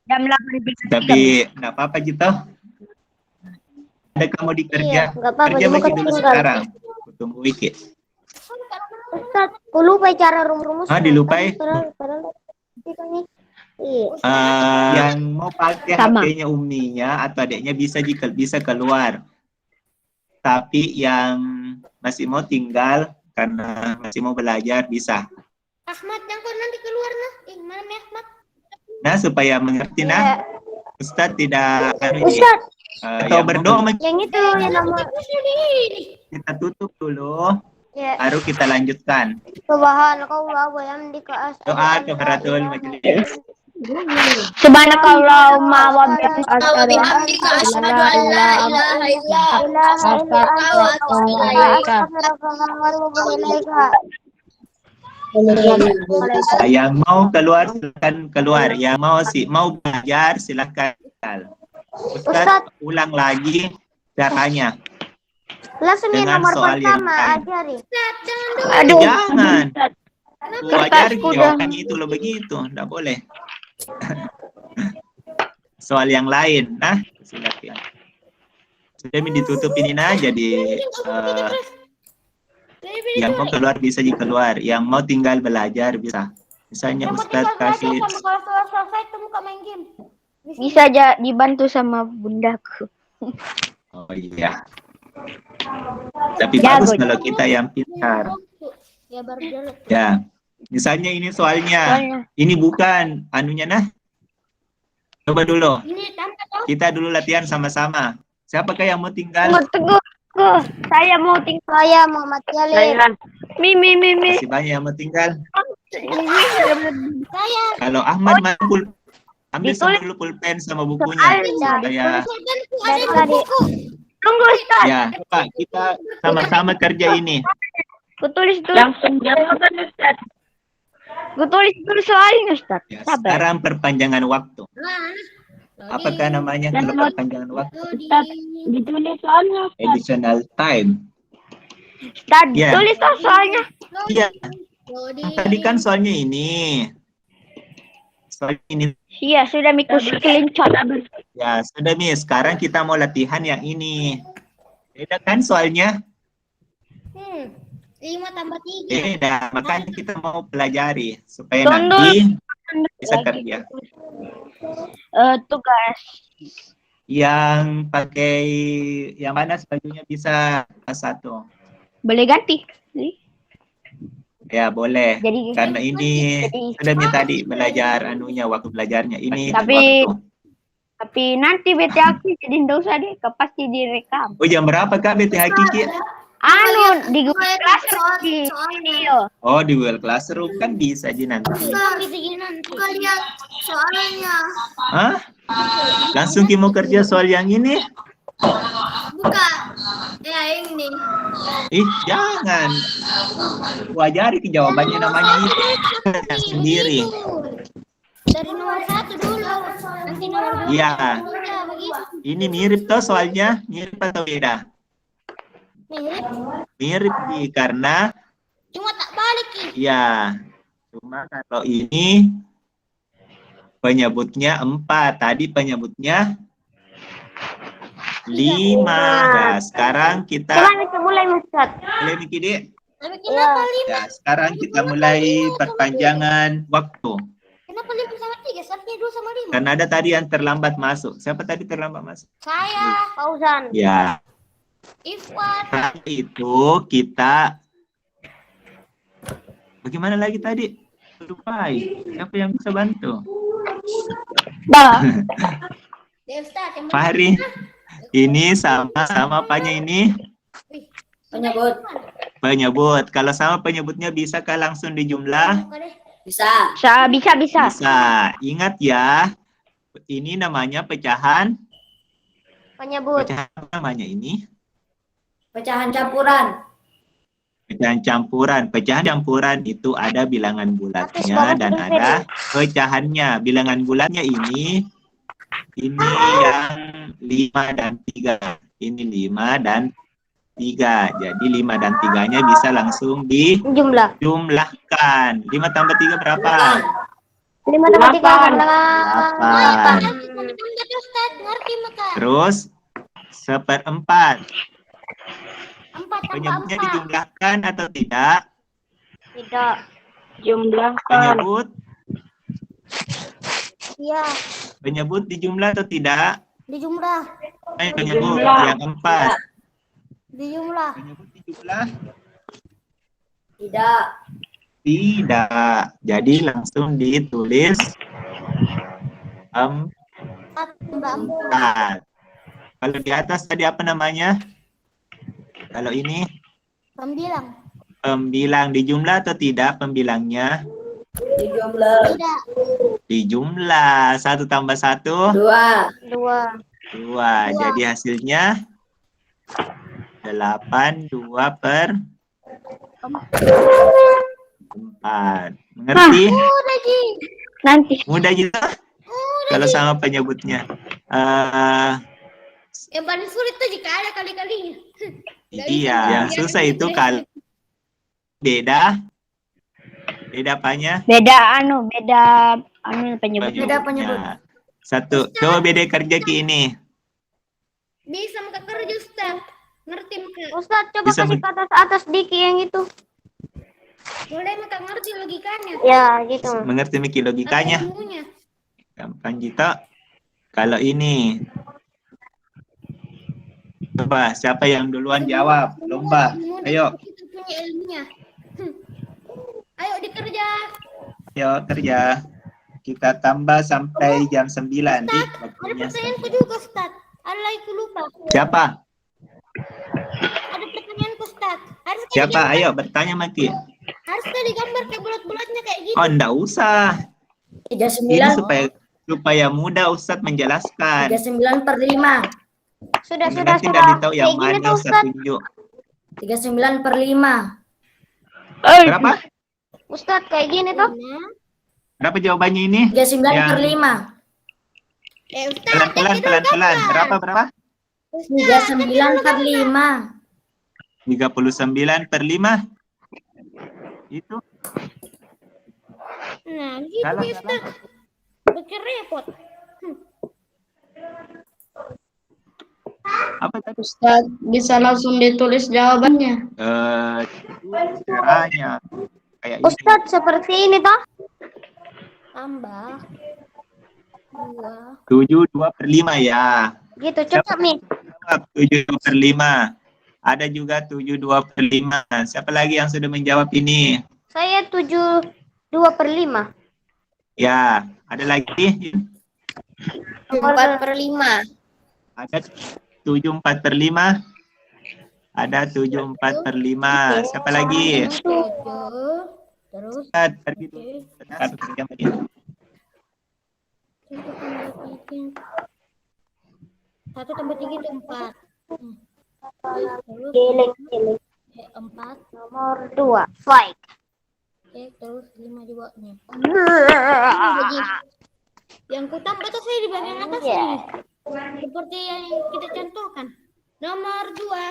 jam 8 Tapi enggak apa-apa gitu. Ada kamu dikerja. Enggak apa-apa, Kerja bagi dulu tinggal. sekarang. Tunggu wiki. Ustaz, aku lupa cara rumus. Dilupai. Padahal ini. Iya. Yang mau pakai Sama. HP-nya Uminya atau adiknya bisa keluar. Tapi yang masih mau tinggal karena masih mau belajar bisa. Ahmad yang kau nanti keluar nah. Mana nih Ahmad? Nah, supaya mengerti nah, Ustadz tidak Ustaz, atau berdoa yang itu yang nomor kita tutup dulu, ya. baru kita lanjutkan. Subhanallah wa bihamdika Doa kafaratul majelis. Subhanakallahumma wa bihamdika Bihamdika asyhadu an la ilaha illa Yang mau keluar silakan keluar. Yang mau belajar silakan. Ustadz ulang lagi caranya. Langsung yang Dengan nomor soal yang pertama lain. ajari. Aduh. Jangan. Lu ajari Kertasku jawabannya itu lo begitu, enggak boleh. Soal yang lain, nah silakan. Sudah ditutup ini nah, jadi yang mau keluar bisa keluar, yang mau tinggal belajar bisa. Misalnya Ustadz kasih. Kalau selesai itu muka main game. bisa aja dibantu sama bundaku. Oh iya. Tapi Jago. bagus kalau kita yang pintar. Ya baru dulu. Ya. Misalnya ini soalnya. Ini bukan anunya nah. Coba dulu. Ini tanpa tahu. Kita dulu latihan sama-sama. Siapakah yang mau tinggal? Tunggu. Saya mau tinggal. Saya Muhammad Jalil. Mi. Masih banyak yang mau tinggal. Kalau Ahmad mampu ambil Ditulis. dulu pulpen sama bukunya supaya Ada buku. Tunggu Ustaz. ya Pak, kita sama-sama kerja ini. Ku tulis dulu. Langsung jawaban Ustaz. Ku tulis dulu soalnya Ustaz. Ya, Sabar. sekarang perpanjangan waktu. Nah, Apakah namanya kalau perpanjangan waktu? Ditulis soalnya. Additional time. Ustaz, Ya. tulis dong soalnya. Iya, tadi kan soalnya ini. Soal ini. Iya, sudah mikir screenshot. Ya, sudah Mi. Sekarang kita mau latihan yang ini. Beda kan soalnya? 5 tambah 3. Beda. Makanya kita mau pelajari supaya Tunggu. nanti bisa kerja. Tugas. Yang pakai yang mana sebajunya bisa satu. Boleh ganti. Ya, boleh. Jadi Karena ini jadi- sudah Mi tadi belajar anunya waktu belajarnya ini. Tapi- waktu. tapi nanti BT aku jadi nggak usah deh, pasti direkam. Oh, jam berapa Kak BTH Kiki? Anu di Google Classroom di video. Oh, di Google Classroom kan bisa aja nanti. Buka lihat soalnya. Hah? Langsung Ki mau kerja soal yang ini? Buka. Ya ini. Ih, jangan. Wajari Ki jawabannya namanya itu sendiri. Dari nomor 1 dulu. Nanti nomor 2. Iya. Ya, begitu. Ini mirip toh soalnya? Mirip atau beda? Mirip. Mirip Ki, karena Cuma tak balik, Ki. ya. Cuma kalau ini penyebutnya 4. Tadi penyebutnya 5. Nah, sekarang kita Kita mulai Ustaz. mulai Miki Dik. Tapi kenapa 5? Ya, sekarang kita mulai perpanjangan waktu. Kenapa 5 sama 3? Seharusnya 2 sama 5. Karena ada tadi yang terlambat masuk. Siapa tadi terlambat masuk? Saya. Fauzan. Ya, Ifwan. setelah itu kita bagaimana lagi tadi? Lupai. Siapa yang bisa bantu? Dah. Ya, Ustaz. Yang Fahri. Ini sama apanya ini? Penyebut. Penyebut. Kalau sama penyebutnya bisakah langsung dijumlah? Bisa. Bisa. Bisa. Ingat ya. Ini namanya pecahan. Penyebut. Pecahan apa namanya ini? Pecahan campuran. Pecahan campuran. Pecahan campuran itu ada bilangan bulatnya dan ada pecahannya. Bilangan bulatnya ini yang 5 dan 3. Ini 5 dan 3. Jadi 5 dan 3-nya bisa langsung Jumlah. dijumlahkan. 5 tambah 3 berapa? 5 tambah 3 8. Ustaz. Ngerti maka. Terus 1/4. 4 tambah Penyebutnya 4. dijumlahkan atau tidak? Tidak. Jumlahkan. Penyebut Iya. Penyebut dijumlah atau tidak? Dijumlah. Penyebut Dijumlah. yang 4. Dijumlah. Penyebut dijumlah? Tidak. Tidak. Jadi langsung ditulis 4. 4 tambah 4. Kalau di atas tadi apa namanya? Kalau ini Pembilang. pembilang dijumlah atau tidak pembilangnya? Dijumlah. Tidak. Dijumlah. 1 tambah 1? 2. 2. Jadi hasilnya 8, 2/4. Mengerti? Udah, Ji. Nanti. Mudah juga kalau sama penyebutnya. Yang paling sulit tuh jika ada kali-kalinya. Iya, yang susah itu kalau beda apanya? Beda penyebut. Beda penyebut. Penyebutnya. Satu, coba beda kerja Ki ini. Bisa muka kerja, Ustaz. Ngerti muka. Ustaz, coba Bisa kasih ke atas Diki yang itu. Boleh muka ngerti logikanya. Ya, gitu. Mengerti Miki logikanya? Ilmunya. Gampang gitu. Kalau ini. Coba, siapa yang duluan jawab? Lomba. Ayo, Kita punya ilmunya. Ayo dikerja. ayo kerja. Kita tambah sampai jam 9. Di Ada waktunya. pertanyaanku juga, Ustaz. Ada lagi aku lupa. Siapa? Ada pertanyaanku, Ustaz. Harus Siapa? Ayo bertanya Maki. Harus digambar kayak bulat-bulatnya kayak gitu. Oh, enggak usah. 39 Ini supaya mudah Ustadz menjelaskan. 39/5. Sudah, Nanti dari tahu yang mana Ustadz tunjuk. 39/5. Berapa? Ustadz kayak gini tuh. Berapa jawabannya ini? 39/5. Ustadz, Pelan-pelan. Berapa? 39/5. 39/5. Itu. nah gitu Salah. Ustadz. Bikin repot. Apa tadi? Ustaz, bisa langsung ditulis jawabannya. Caranya. Kayak ini. Ustadz seperti ini toh. Tambah 7/2/5 ya. gitu cepat nih. 7/2/5. Ada juga 7/2/5. Siapa lagi yang sudah menjawab ini? Saya 7/2/5. Ya, ada lagi? 4/5. Ada 7/4/5. Ada 7/4/5. Siapa lagi? 7 terus Pergi dulu. Bentar, kerja lagi. 1 tambah 3 itu 4. Terus Geleng. 4. Nomor 2. Fight. Oke, terus 5 di bawahnya. Yang ku tambah tuh saya di bagian atas ini. Seperti yang kita contohkan. Nomor 2.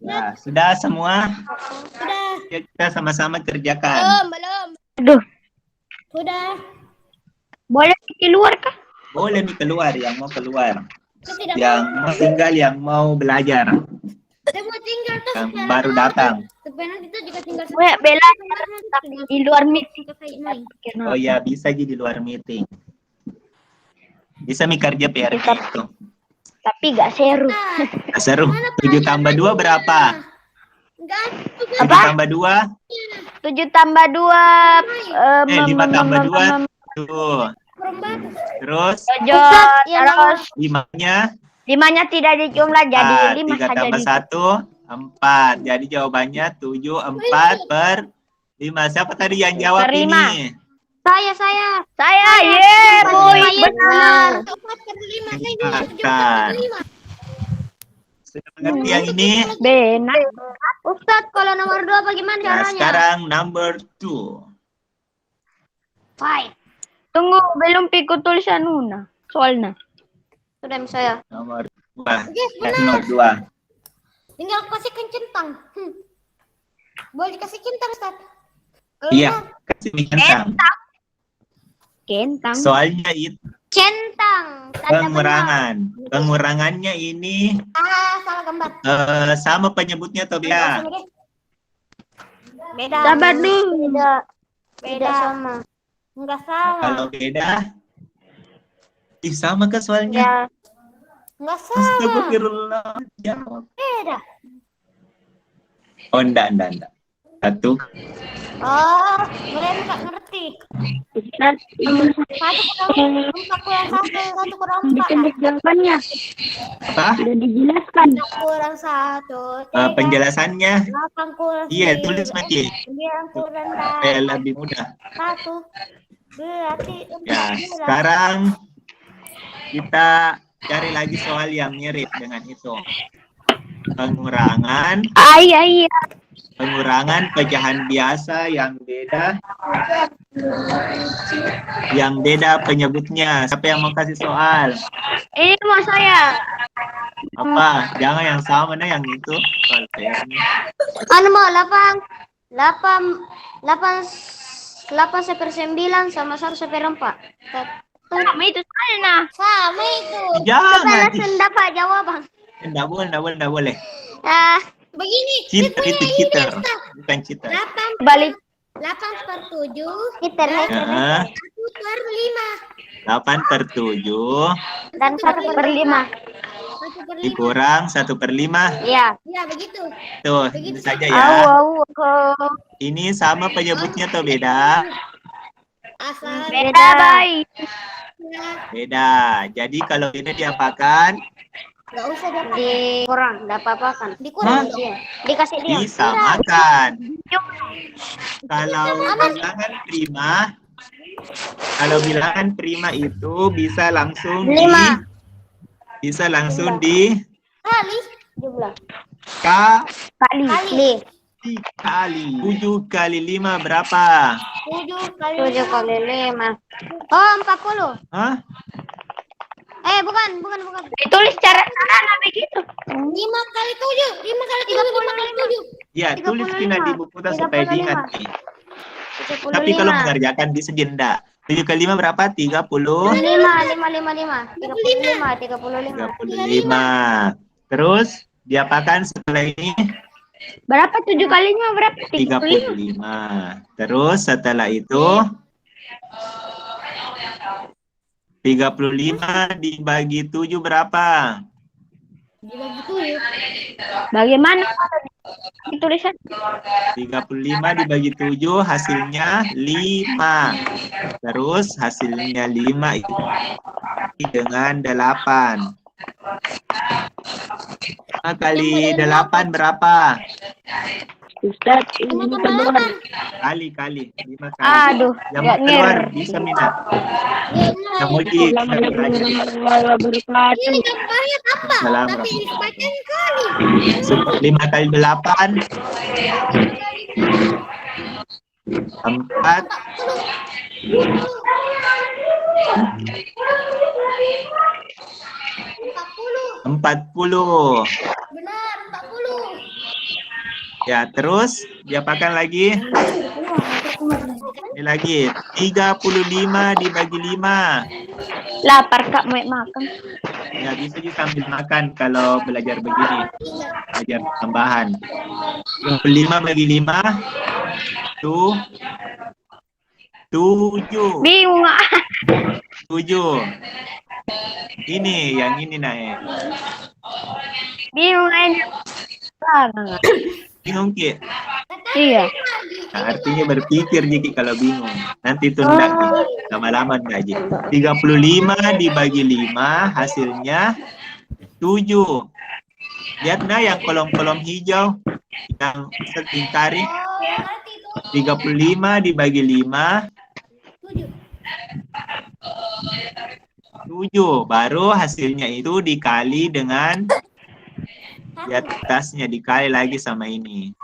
Nah, sudah semua? Sudah. Ya, kita sama-sama kerjakan. Belum. Aduh, Sudah. boleh keluar kah? Boleh nih keluar, yang mau keluar. Saya tidak Yang mau tinggal, yang mau belajar. Saya mau tinggal tuh. Yang baru datang. Sebenarnya kita juga tinggal Bela tapi di luar meeting. Oh ya, bisa aja di luar meeting. Bisa mi kerja PRP itu. Tapi gak seru. Nah, seru. 7 tambah 2 berapa? Enggak. 7 tambah 2? 7 tambah 2. 5 tambah 2. Tuh. Terus Terus 5-nya? 5-nya tidak dijumlah jadi 5 3 saja. tambah 1, 4. Jadi jawabannya 7, 4/5. Siapa tadi yang jawab Per ini? Saya. Saya, boy, Benar. benar. 4/5. Makan. Sudah mengerti yang ini? Benar. Ustadz, kalau nomor 2 bagaimana Nah, caranya? sekarang number 2. Five. Tunggu, belum pikut tulisan Nuna. Soalnya. Sudah misalnya. Nomor 2. Nomor 2. Tinggal kasihkan centang. Boleh dikasih centang, Ustadz? Kalau Iya, enggak, kasih centang. Kentang. Soalnya itu centang. pengurangan. Pengurangannya ini Salah gambar. sama penyebutnya atau beda? Beda. Sabar dulu. Beda sama. Enggak sama. Kalau beda, sama ke soalnya. Ya. Enggak sama. Astagfirullah. Jawab. Beda. Oh, enggak. 1. Oh, mereka enggak ngerti. 1 kurang 4 kurang 1 kurang 4. Jawabannya Apa? sudah dijelaskan. 6 kurang 1. Penjelasannya? 8 kurang Iya, tulis Maki. 9 kurang Supaya lebih mudah. 1. Berarti 4. Ya, sekarang kita cari lagi soal yang mirip dengan itu. Pengurangan pecahan biasa yang beda. Yang beda penyebutnya. Siapa yang mau kasih soal? Ini mau saya. Apa? Jangan yang sama nah yang itu. Soal PR-nya. Anu mau 8/9 sama 1/4. Sama itu sana. Sama itu. Jangan. Langsung dapat jawaban. Enggak boleh. Begini. Cheater itu cheater. Bukan cheater. 8 Balik. 8/7. Kita 1/5. 8/7 dan 1/5. 1/5. dikurang 1/5. Iya. Ya, begitu. Tuh, itu saja ya. Au. Ini sama penyebutnya atau beda? Asal Beda, baik. Beda. Jadi kalau beda diapakan? Nggak usah dapat. Dikurang, enggak apa-apa kan? Dikurang Hah? dong. Dikasih dia. Disamakan. Kalau bilangan prima itu bisa langsung di Kali. Jumlah. kali. Kali. 7 kali 5 berapa? 7 kali 7 kali 5. Oh, 40. Hah? bukan. Ditulis cara begitu. 5 kali 7. 5 kali 7. Ya, tulis Kina di buku kita supaya 35. diingat nih. Tapi 35. kalau mengerjakan bisa jenda. 7 kali 5 berapa? 30. 5. 35. Terus diapakan setelah ini? Berapa 7 kalinya berapa? 35. Terus setelah itu 35 dibagi 7 berapa? Dibagi 7. Bagaimana tulisan? 35 dibagi 7 hasilnya 5. Terus hasilnya 5 itu dengan 8. 5 kali 8 berapa? Ustaz, Kali. 5 kali. Aduh, Yang nggak mau keluar nyer. bisa minat. Yang mau di Ini gambarnya apa? Salam. Tapi dibacain kali. 5 kali 8 4 40. Benar, 40. Ya, terus diapakan lagi? Ini lagi 35 dibagi 5. Lapar Kak, mau makan. Ya, bisa juga sambil makan kalau belajar begini. Belajar tambahan. 5 bagi 5 tuh 7. Bingung ah. 7. Ini yang ini naik. Bingung ini. Bingung Ki? Iya. Nah, artinya berpikir Jiki kalau bingung. Nanti tunda nih. Lama-lama enggak Ji. 35 dibagi 5 hasilnya 7. Lihat nah yang kolom-kolom hijau yang setingkari. 35 dibagi 5 7. Baru hasilnya itu dikali dengan di atasnya dikali lagi sama ini.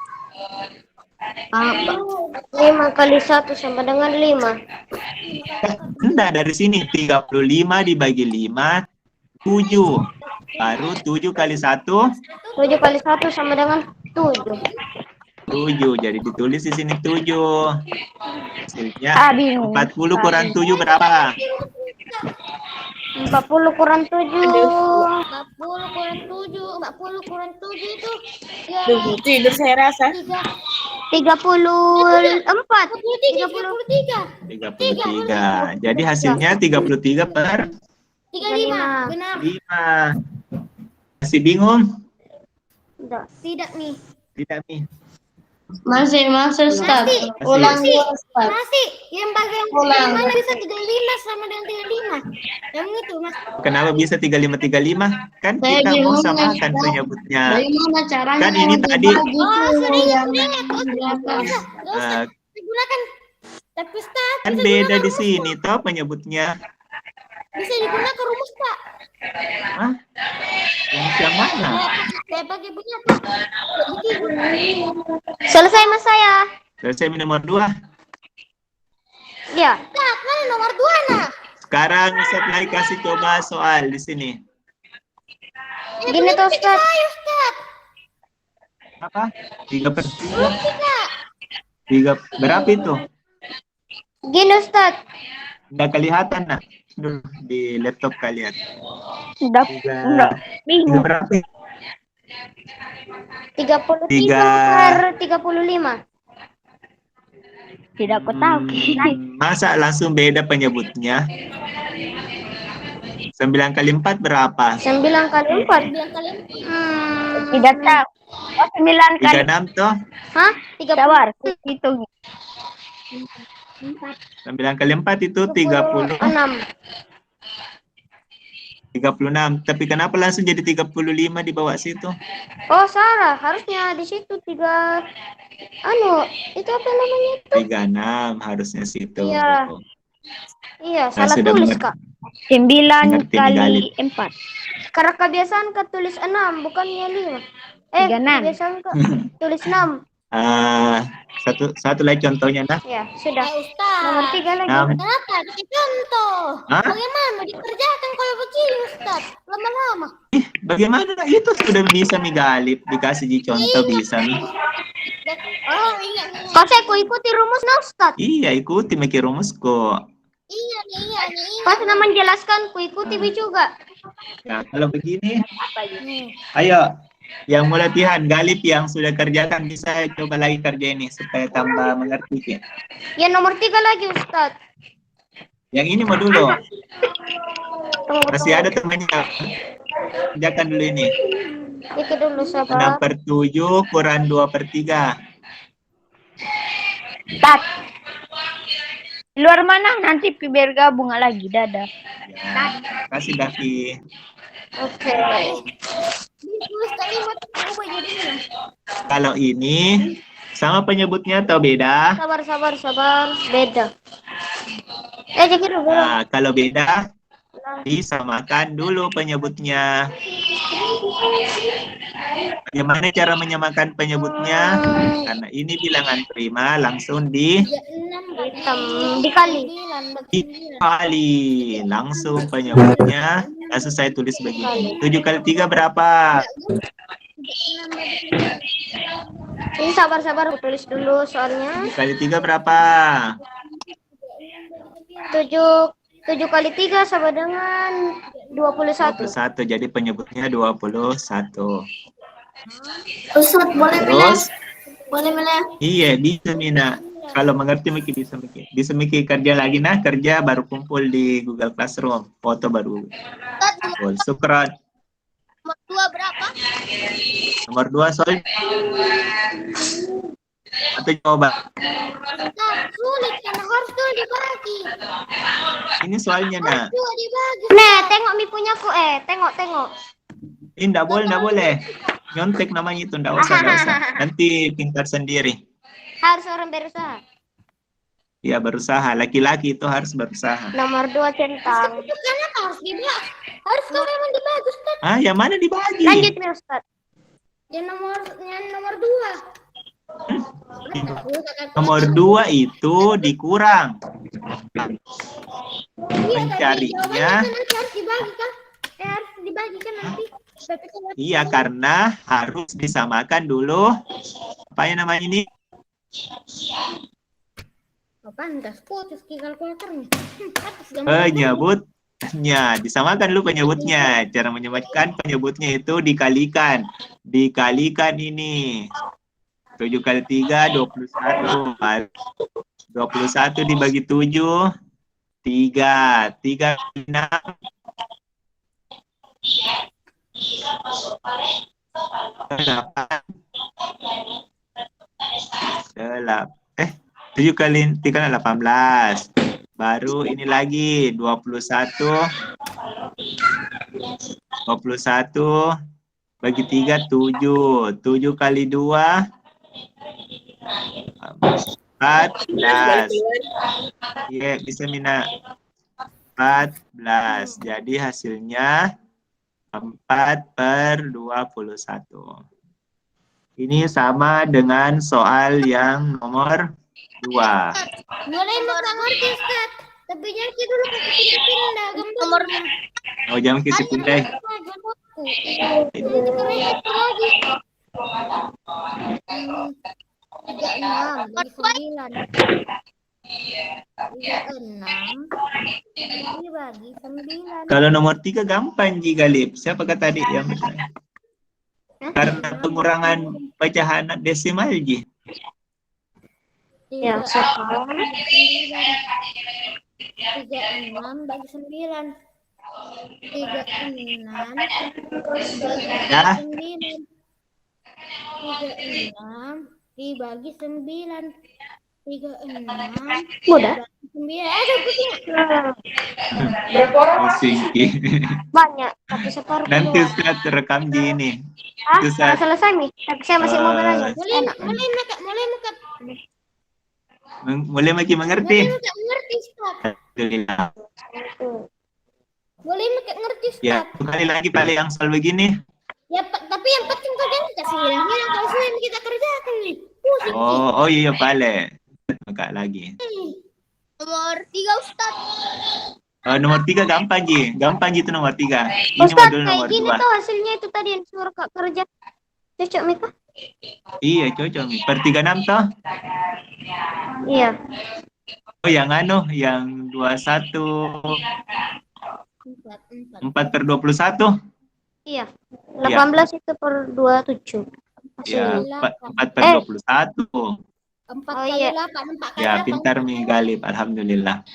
5 kali 1 sama dengan 5. Enggak, dari sini 35 dibagi 5 7. Baru 7 kali 1 7 kali 1 sama dengan 7. 7. Jadi ditulis di sini 7. Hasilnya Bingung. 40 kurang 7 berapa? 40 kurang 7. 40 kurang 7. 40 kurang 7 itu ya. Tidur saya rasa. 34. 33. Jadi hasilnya 33 per 35. Benar. 5. Masih bingung? Tidak nih. Masih Ustaz. Ulang dulu Ustaz. Masih yang bagian Ulang. mana bisa 35 sama dengan 35. Yang itu Mas. Kenapa bisa 35? Kan Saya kita mau bingung, samakan Mas. penyebutnya. Bagaimana caranya Kan ini mau tadi. dibagi tuh yang di atas? Gak usah digunakan. Tapi Ustaz, Kan bisa beda digunakan di sini toh penyebutnya. Bisa digunakan rumus Pak. Hah? Rumus yang mana? Saya pakai punya Pak. Selesai Mas saya. Selesai nomor 2. Ya. Ustaz, mana nomor 2 nah? Sekarang Ustaz lagi kasih coba soal di sini. Gini tuh Ustaz. Ayo Ustaz. Apa? 3/3. 3 berapa itu? Gini Ustaz. Nggak kelihatan nak? Dulu di laptop kalian. Udah. 3 Bingung. berapa? 33 Tiga. per 35. Tidak aku tahu. Masa langsung beda penyebutnya? 9 kali 4 berapa? 9 kali 4. 9 kali. Tidak tahu. Oh, 9 kali. 36 toh? Hah? 30. Sabar, hitung. 9 kali 4 itu 36. 6. 36. Tapi kenapa langsung jadi 35 di bawah situ? Oh, salah. Harusnya di situ 3 itu apa namanya itu? 36 harusnya situ. Iya. Iya, Saya salah sudah tulis, mengerti. Kak. 9 Mengerti nih, Galip. kali 4. Karena kebiasaan Kak tulis 6, bukannya 5. 36. Kebiasaan Kak tulis 6. Satu lagi contohnya, nah. Ya, sudah. Ustaz. Nomor 3 lagi. 6. Kenapa? Kasih contoh. Hah? Bagaimana dikerjakan kalau begini, Ustaz? Lama-lama. Bagaimana itu sudah bisa nih Galip, dikasih contoh bisa nih. Oh, iya. Kok saya ikuti rumusnya, Ustaz? Iya, ikuti mikir rumus kok. Iya. Pas nama menjelaskan, ku ikuti juga. Nah, kalau begini, ayo yang mau latihan Galip yang sudah kerjakan bisa coba lagi kerja ini supaya tambah mengerti. Ya, nomor 3 lagi, Ustaz. Yang ini mau dulu. Masih ada temannya. Kerjakan dulu ini. Itu dulu, 6 sabar. per 7 kurang 2/3. 4. Luar mana? Nanti biar gabung lagi. Dadah. Ya, kasih Davi. Oke. Ditulis kalimat apa jadinya? Kalau ini sama penyebutnya atau beda? Sabar. Beda. Jadi dulu. Nah, kalau beda, disamakan dulu penyebutnya. Bagaimana cara menyamakan penyebutnya? Karena ini bilangan prima, langsung Dikali. dikali. Langsung penyebutnya, langsung saya tulis begini. 7 kali 3 berapa? Ini sabar, aku tulis dulu soalnya. 7 kali 3 berapa? 7 kali 3 sama dengan 21. 21, jadi penyebutnya 21. Ustaz, boleh milih? Terus, Boleh milih? iya bisa Mina. Kalau mengerti mungkin bisa mikir kerja lagi, nah kerja baru kumpul di Google Classroom, foto baru. Kumpul. Syukran. Nomor 2 berapa? Nomor 2 soal atau coba. Ustaz, sulit karena harus tuh dibagi. Ini soalnya nah. Dua dibagi. Nih, tengok mi punyaku tengok. Ini enggak boleh. Nyontek namanya itu, enggak usah. Nanti pintar sendiri. Harus orang berusaha. Ya berusaha, laki-laki itu harus berusaha. Nomor 2 centang. Itu kenapa harus dibagi? Harus kau memang dibagi, Ustaz. Yang mana dibagi? Lanjut nih, Ustaz. Yang nomor 2. Nomor 2 itu dikurang. Mencarinya. Mencarinya. Nanti harus dibagi kan? Harus dibagi kan nanti. Tapi kalau Iya, karena harus disamakan dulu. Apa yang namanya ini? pantas putus di kalkulatornya. Penyebutnya. Disamakan dulu penyebutnya. Cara menyamakan penyebutnya itu dikalikan. Dikalikan ini. 7 kali 3, 21. 21 dibagi 7, 3. 3 kali 6. 7 kali 3 18. Baru ini lagi 21. 21 bagi 3 7. 7 kali 2 14. Iya, bisa Mina. 14. Jadi hasilnya 4/21. Ini sama dengan soal yang nomor 2. mulai mengerti, Ustaz. Tapi jangan dulu kasih pindah gambar. Oh, jangan kisi pindah. Jadi lagi. 36 bagi 9. 36 dibagi 9. Kalau nomor 3 gampang Ji Galip. Siapa kata tadi yang benar? Karena pengurangan pecahan desimal Ji. Ya, 36 bagi 9. 36 Ya. 36 dibagi 9. 36. Mudah. 9. Ada Singki. Banyak, tapi separuh Nanti keluar. Ustaz rekam di ini. Ah, Itu sudah Ustaz. selesai nih. Tapi saya masih mau belajar. Mulai Enak. mulai Maka Mulai makin mengerti. ngerti Ustaz. Alhamdulillah. Boleh ngerti Ustaz. Ya, kali lagi pada yang soal begini. Ya, tapi yang penting kerjaan kita sih. Yang kalau sudah kita kerjakan nih. Pusing sih. Oh iya Pale. Maka lagi. Nomor 3 Ustaz. Nomor 3 gampang Ji. Gampang Ji itu nomor 3. Ini Ustaz, modul kayak nomor gini 2. tuh hasilnya itu tadi yang suruh Kak kerja. Cocok, Mika? Iya cocok. Per 36 toh. Iya. Oh yang yang 21 4/21. Iya. 18 itu per 27. Ya, Hasilnya. 4/21. 4 Oh, kali iya. 8, 4 kali Ya, 8. pintar Mi Galib. Alhamdulillah.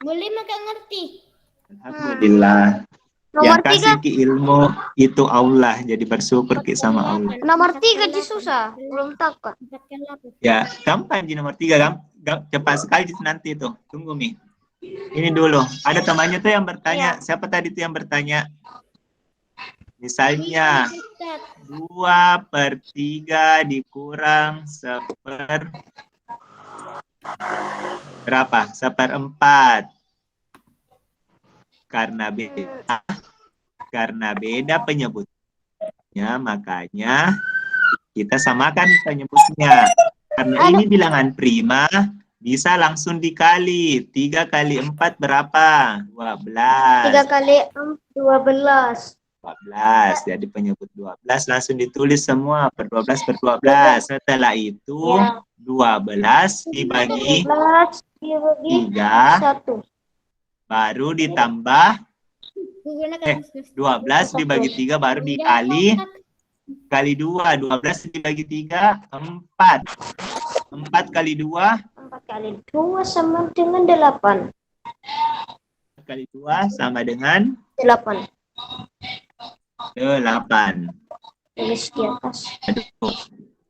Boleh Maka ngerti. Alhamdulillah. Nomor Yang kasih 3. ki ilmu itu Allah. Jadi bersyukur ki sama Allah. Nomor 3 Ji susah. Belum tahu, Kak. 4 kali 8. Ya, gampang Ji nomor 3. Cepat sekali nanti itu. Tunggu Mi. Ini dulu. Ada temannya tuh yang bertanya. Siapa tadi tuh yang bertanya? Misalnya 2/3 dikurang berapa? 1/4. Karena beda penyebutnya, makanya kita samakan penyebutnya. Karena ini bilangan prima, bisa langsung dikali. 3 kali 4 berapa? 12. 3 kali 12. 12. Jadi penyebut 12 langsung ditulis semua per 12. Setelah itu 12 dibagi 12 dibagi 3 1. baru ditambah 12 dibagi 3 baru dikali kali 2. 12 dibagi 3 4. 4 kali 2 4 kali 2 sama dengan 8. 4 kali 2 sama dengan 8. 8. Tulis di atas. Aduh.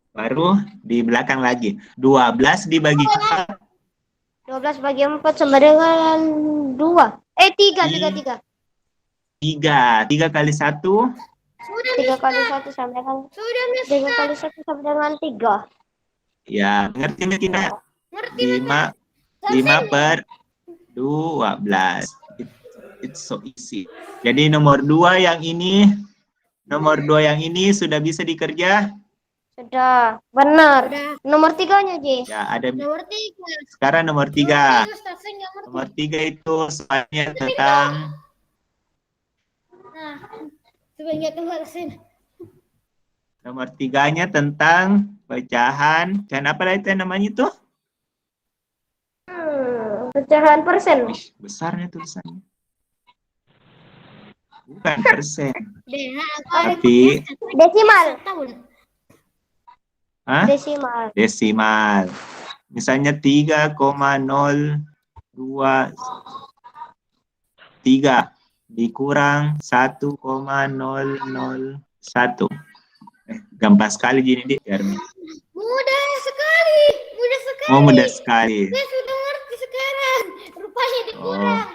Baru di belakang lagi. 12 dibagi 4. 12 bagi 4 sama dengan 2. 3. 3 kali 1. 3 kali 1 sama dengan 3 kali 1 sama dengan 3. Ya, ngerti tidak? 5/12. It's so easy. Jadi nomor 2 yang ini sudah bisa dikerja? Sudah, benar. Nomor 3-nya, Ji. Ya, ada. Nomor 3. Sekarang nomor 3. Ustaz, saya nggak ngerti. Nomor 3 itu soalnya tentang Nah, sebenarnya keluar sini. nomor 3-nya tentang pecahan. Dan apa itu namanya itu? Pecahan persen. Besarnya tulisannya. Bukan persen, Tapi Desimal. hah? Desimal. Desimal. Misalnya 3,023 dikurang 1,001. Gampang sekali gini, Dik. mudah sekali. Oh, mudah sekali. Saya sudah ngerti sekarang. Rupanya dikurang.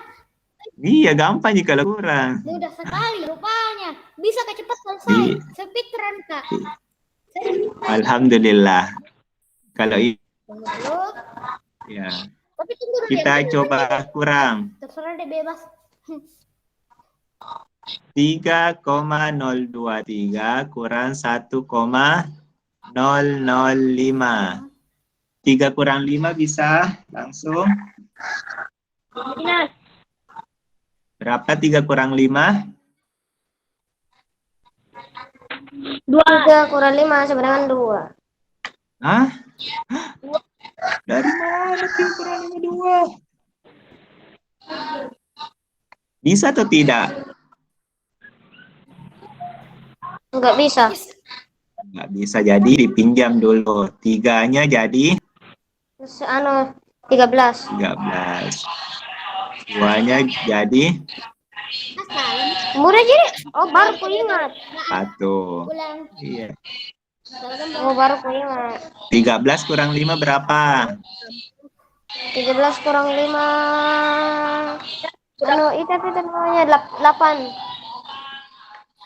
Iya, gampang jika kalau kurang. Mudah sekali rupanya. Bisa cepat selesai. Speedrun, Kak. Alhamdulillah. Kalau Tunggu. ya, Tapi tunggu dulu kita ya. coba kurang. Terserah deh, bebas. 3,023 kurang 1,005. 3 kurang 5 bisa langsung. Berapa 3 kurang 5? 3 kurang 5 sama dengan 2. Hah? Dari mana 3 kurang 5 2? Bisa atau tidak? Enggak bisa. Nggak bisa, jadi dipinjam dulu. 3-nya jadi 13. 13. 2-nya jadi Mudah jadi. Oh, baru ku ingat. 1. Ulang. Iya. Dalam Oh, baru ku ingat. 13 kurang 5 berapa? 13 kurang 5. Anu, itu namanya 8.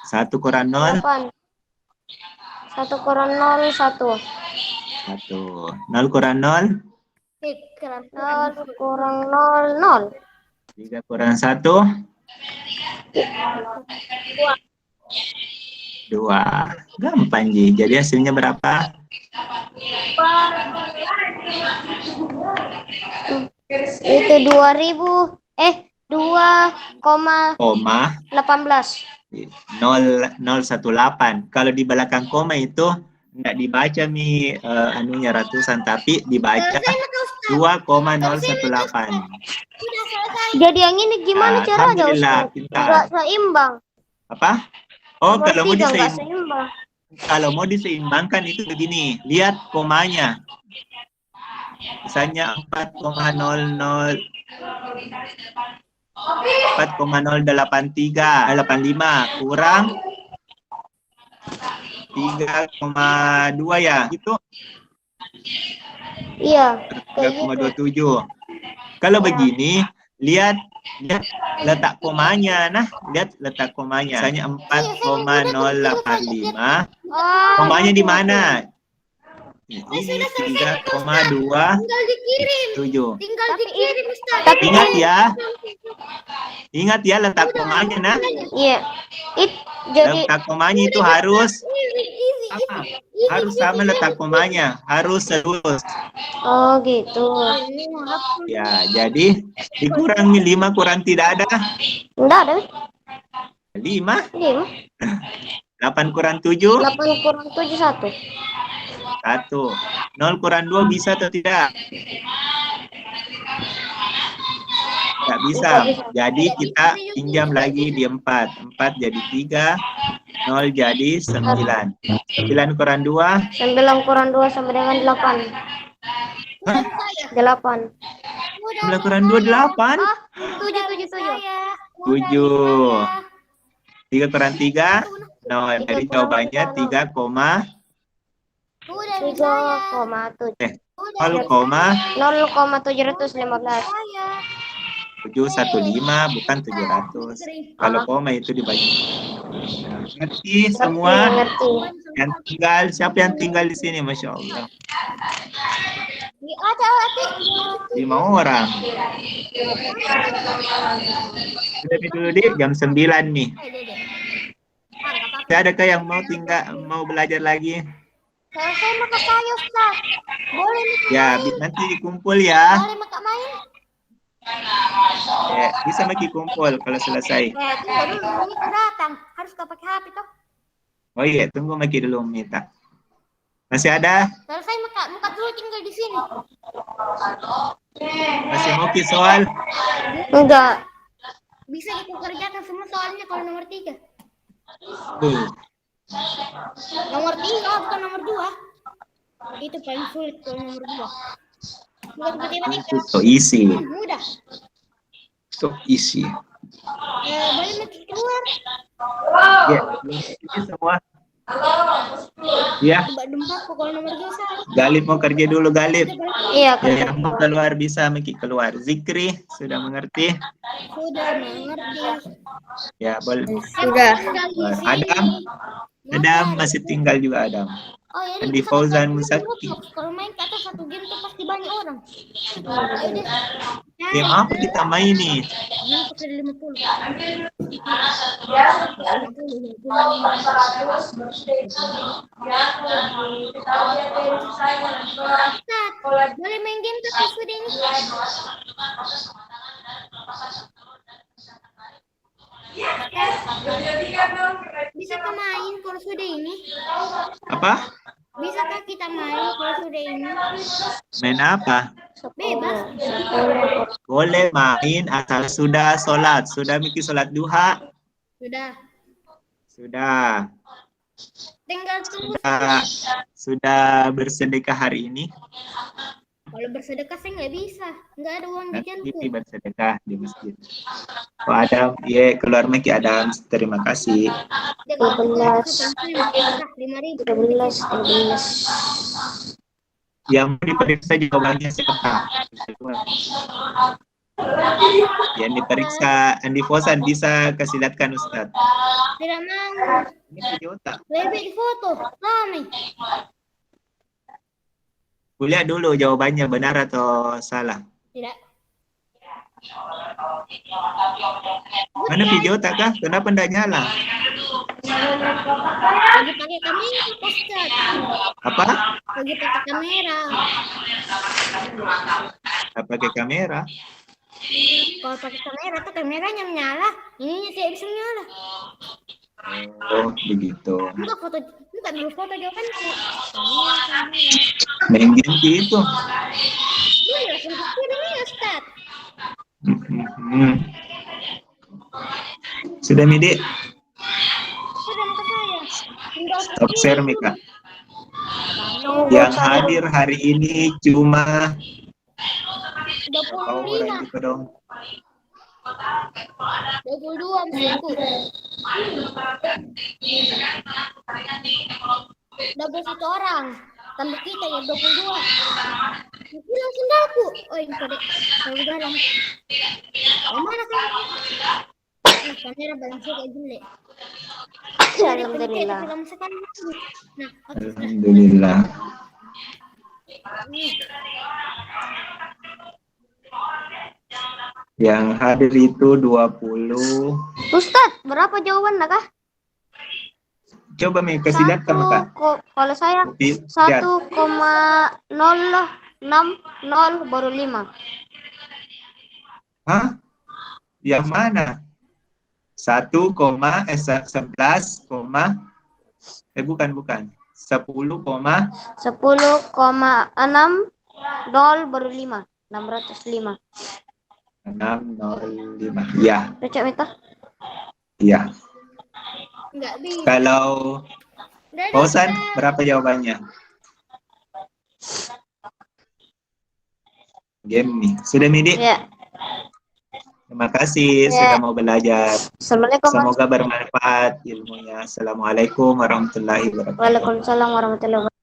1 kurang 0? 8. 1 kurang 0, 1. 1. 0 kurang 0? keren. 0 kurang 0, 0. 3 kurang 1? 2. Gampang, Ji. Jadi hasilnya berapa? Itu 2000. 2,18. Koma 018. Kalau di belakang koma itu enggak dibaca anunya ratusan, tapi dibaca 2,018. Sudah selesai. Jadi yang ini gimana caranya, Alhamdulillah, Ustaz? pintar. Enggak seimbang. Apa? Oh, Nomor kalau mau 3 enggak seimbang. kalau mau diseimbangkan itu begini, lihat komanya. Misalnya 4,00 4,085 kurang 3,2 ya, gitu. Iya, kayak gitu. 3,27. Kalau begini, lihat letak komanya. Nah, lihat letak komanya. Misalnya 4,085. Komanya di mana? Ini 3,27. Tinggal dikirim, Ustaz. Ingat ya letak komanya. Nah, Iya. Jadi letak komanya itu harus sama letak komanya, harus lurus. oh gitu. Ya, jadi dikurangi 5 kurang tidak ada Enggak ada. 5. 5. 8 kurang 7 8 kurang 7, 1. 1. 0 kurang 2 bisa atau tidak? Tidak bisa. Jadi kita pinjam lagi di 4. 4 jadi 3. 0 jadi 9. 9 kurang 2. 9 kurang 2 sama dengan 8. 8. 9 kurang 2, 8. 7. 3 kurang 3. 0. Jadi jawabannya 3,7. 0,715. 715 bukan 700. Kalau koma itu dibagi. Ngerti semua? Ngerti. Yang tinggal, siapa yang tinggal di sini? Masya Allah. 5 orang. Sudah dulu deh, jam 9 nih. Adakah yang mau belajar lagi? Selesai maka saya, Ustaz. Boleh nih. Ya, nanti dikumpul ya. Boleh maka main. Bisa maki kumpul kalau selesai. Tunggu dulu, Mika datang. Harus kau pakai HP toh. Oh iya, tunggu maki dulu minta. Masih ada? Selesai muka dulu tinggal di sini. Masih mau ki soal? Enggak. Bisa dikerjakan semua soalnya kalau nomor 3. Nomor 3 bukan nomor 2. Itu paling sulit kalau nomor 2. Itu so easy. Mudah. So easy. Boleh maki keluar. Ya, ini semua. Ya, Coba dempak kalau nomor 2 saya. Galip mau kerja dulu, Galip. Iya, Ya, yang mau keluar bisa maki keluar. Zikri sudah mengerti? Sudah mengerti. Ya, boleh. Sudah. Adam masih tinggal juga Adam. Oh, ya, Andi Fauzan Musaki. kalau main ke atas satu game tuh pasti banyak orang. Game apa kita main nih? Menang pakai 50. Ustaz, boleh main game tapi sudah ini. Bisa kita main kalau sudah ini? Apa? Bisakah kita main kalau sudah ini? Main apa? Bebas. Boleh main asal sudah sholat. Sudah miki sholat duha? Sudah. Sudah. Tinggal tunggu. Sudah bersedekah hari ini? Kalau bersedekah saya nggak bisa. Nggak ada uang Nanti jajanku. bersedekah di masjid. Oh Adam, ya keluar Meki Adam, terima kasih. Dia kalau 12. 5.000. 13. Yang mau diperiksa jawabannya siapa? Yang diperiksa Andi Fosan bisa kasih lihat kan Ustadz? Tidak mau. Ini video tak? Lebih di foto. Rame. Kulihat dulu jawabannya benar atau salah. Tidak. Mana video tak kah? Kenapa tidak nyala? Lagi pakai kamera, Ustaz. Apa? Lagi pakai kamera. Pakai kamera? Kalau pakai kamera tuh kameranya menyala. Ininya tidak bisa menyala. Oh begitu. Enggak dulu foto jawabannya. Main ganti itu. Iya, langsung kirim ya, Ustaz. Sudah Midi? Sudah ke saya. Stop share Mika. Yang hadir hari ini cuma 25. orang juga dong. 22 menurutku. Double 1 orang. Tambah kita ya 22. Ini langsung daku. Oh ini kode. Saya dalam. Mana kan? Kamera balancnya kayak jelek. Alhamdulillah. Nah, Alhamdulillah. Yang hadir itu 20. Ustadz, berapa jawaban kah? Coba Mika kasih lihat kan Kak. Kalau saya Lihat. 1,060 baru 5. Hah? Yang mana? 11, bukan. 10,605. 10,6 baru 5. 605. Ya, Baca Mita. iya. enggak bisa. Kalau Fausan berapa jawabannya? Game nih. Sudah Midi? Ya. Terima kasih sudah mau belajar. Assalamualaikum. Semoga bermanfaat ilmunya. Assalamualaikum warahmatullahi wabarakatuh. Waalaikumsalam warahmatullahi wabarakatuh.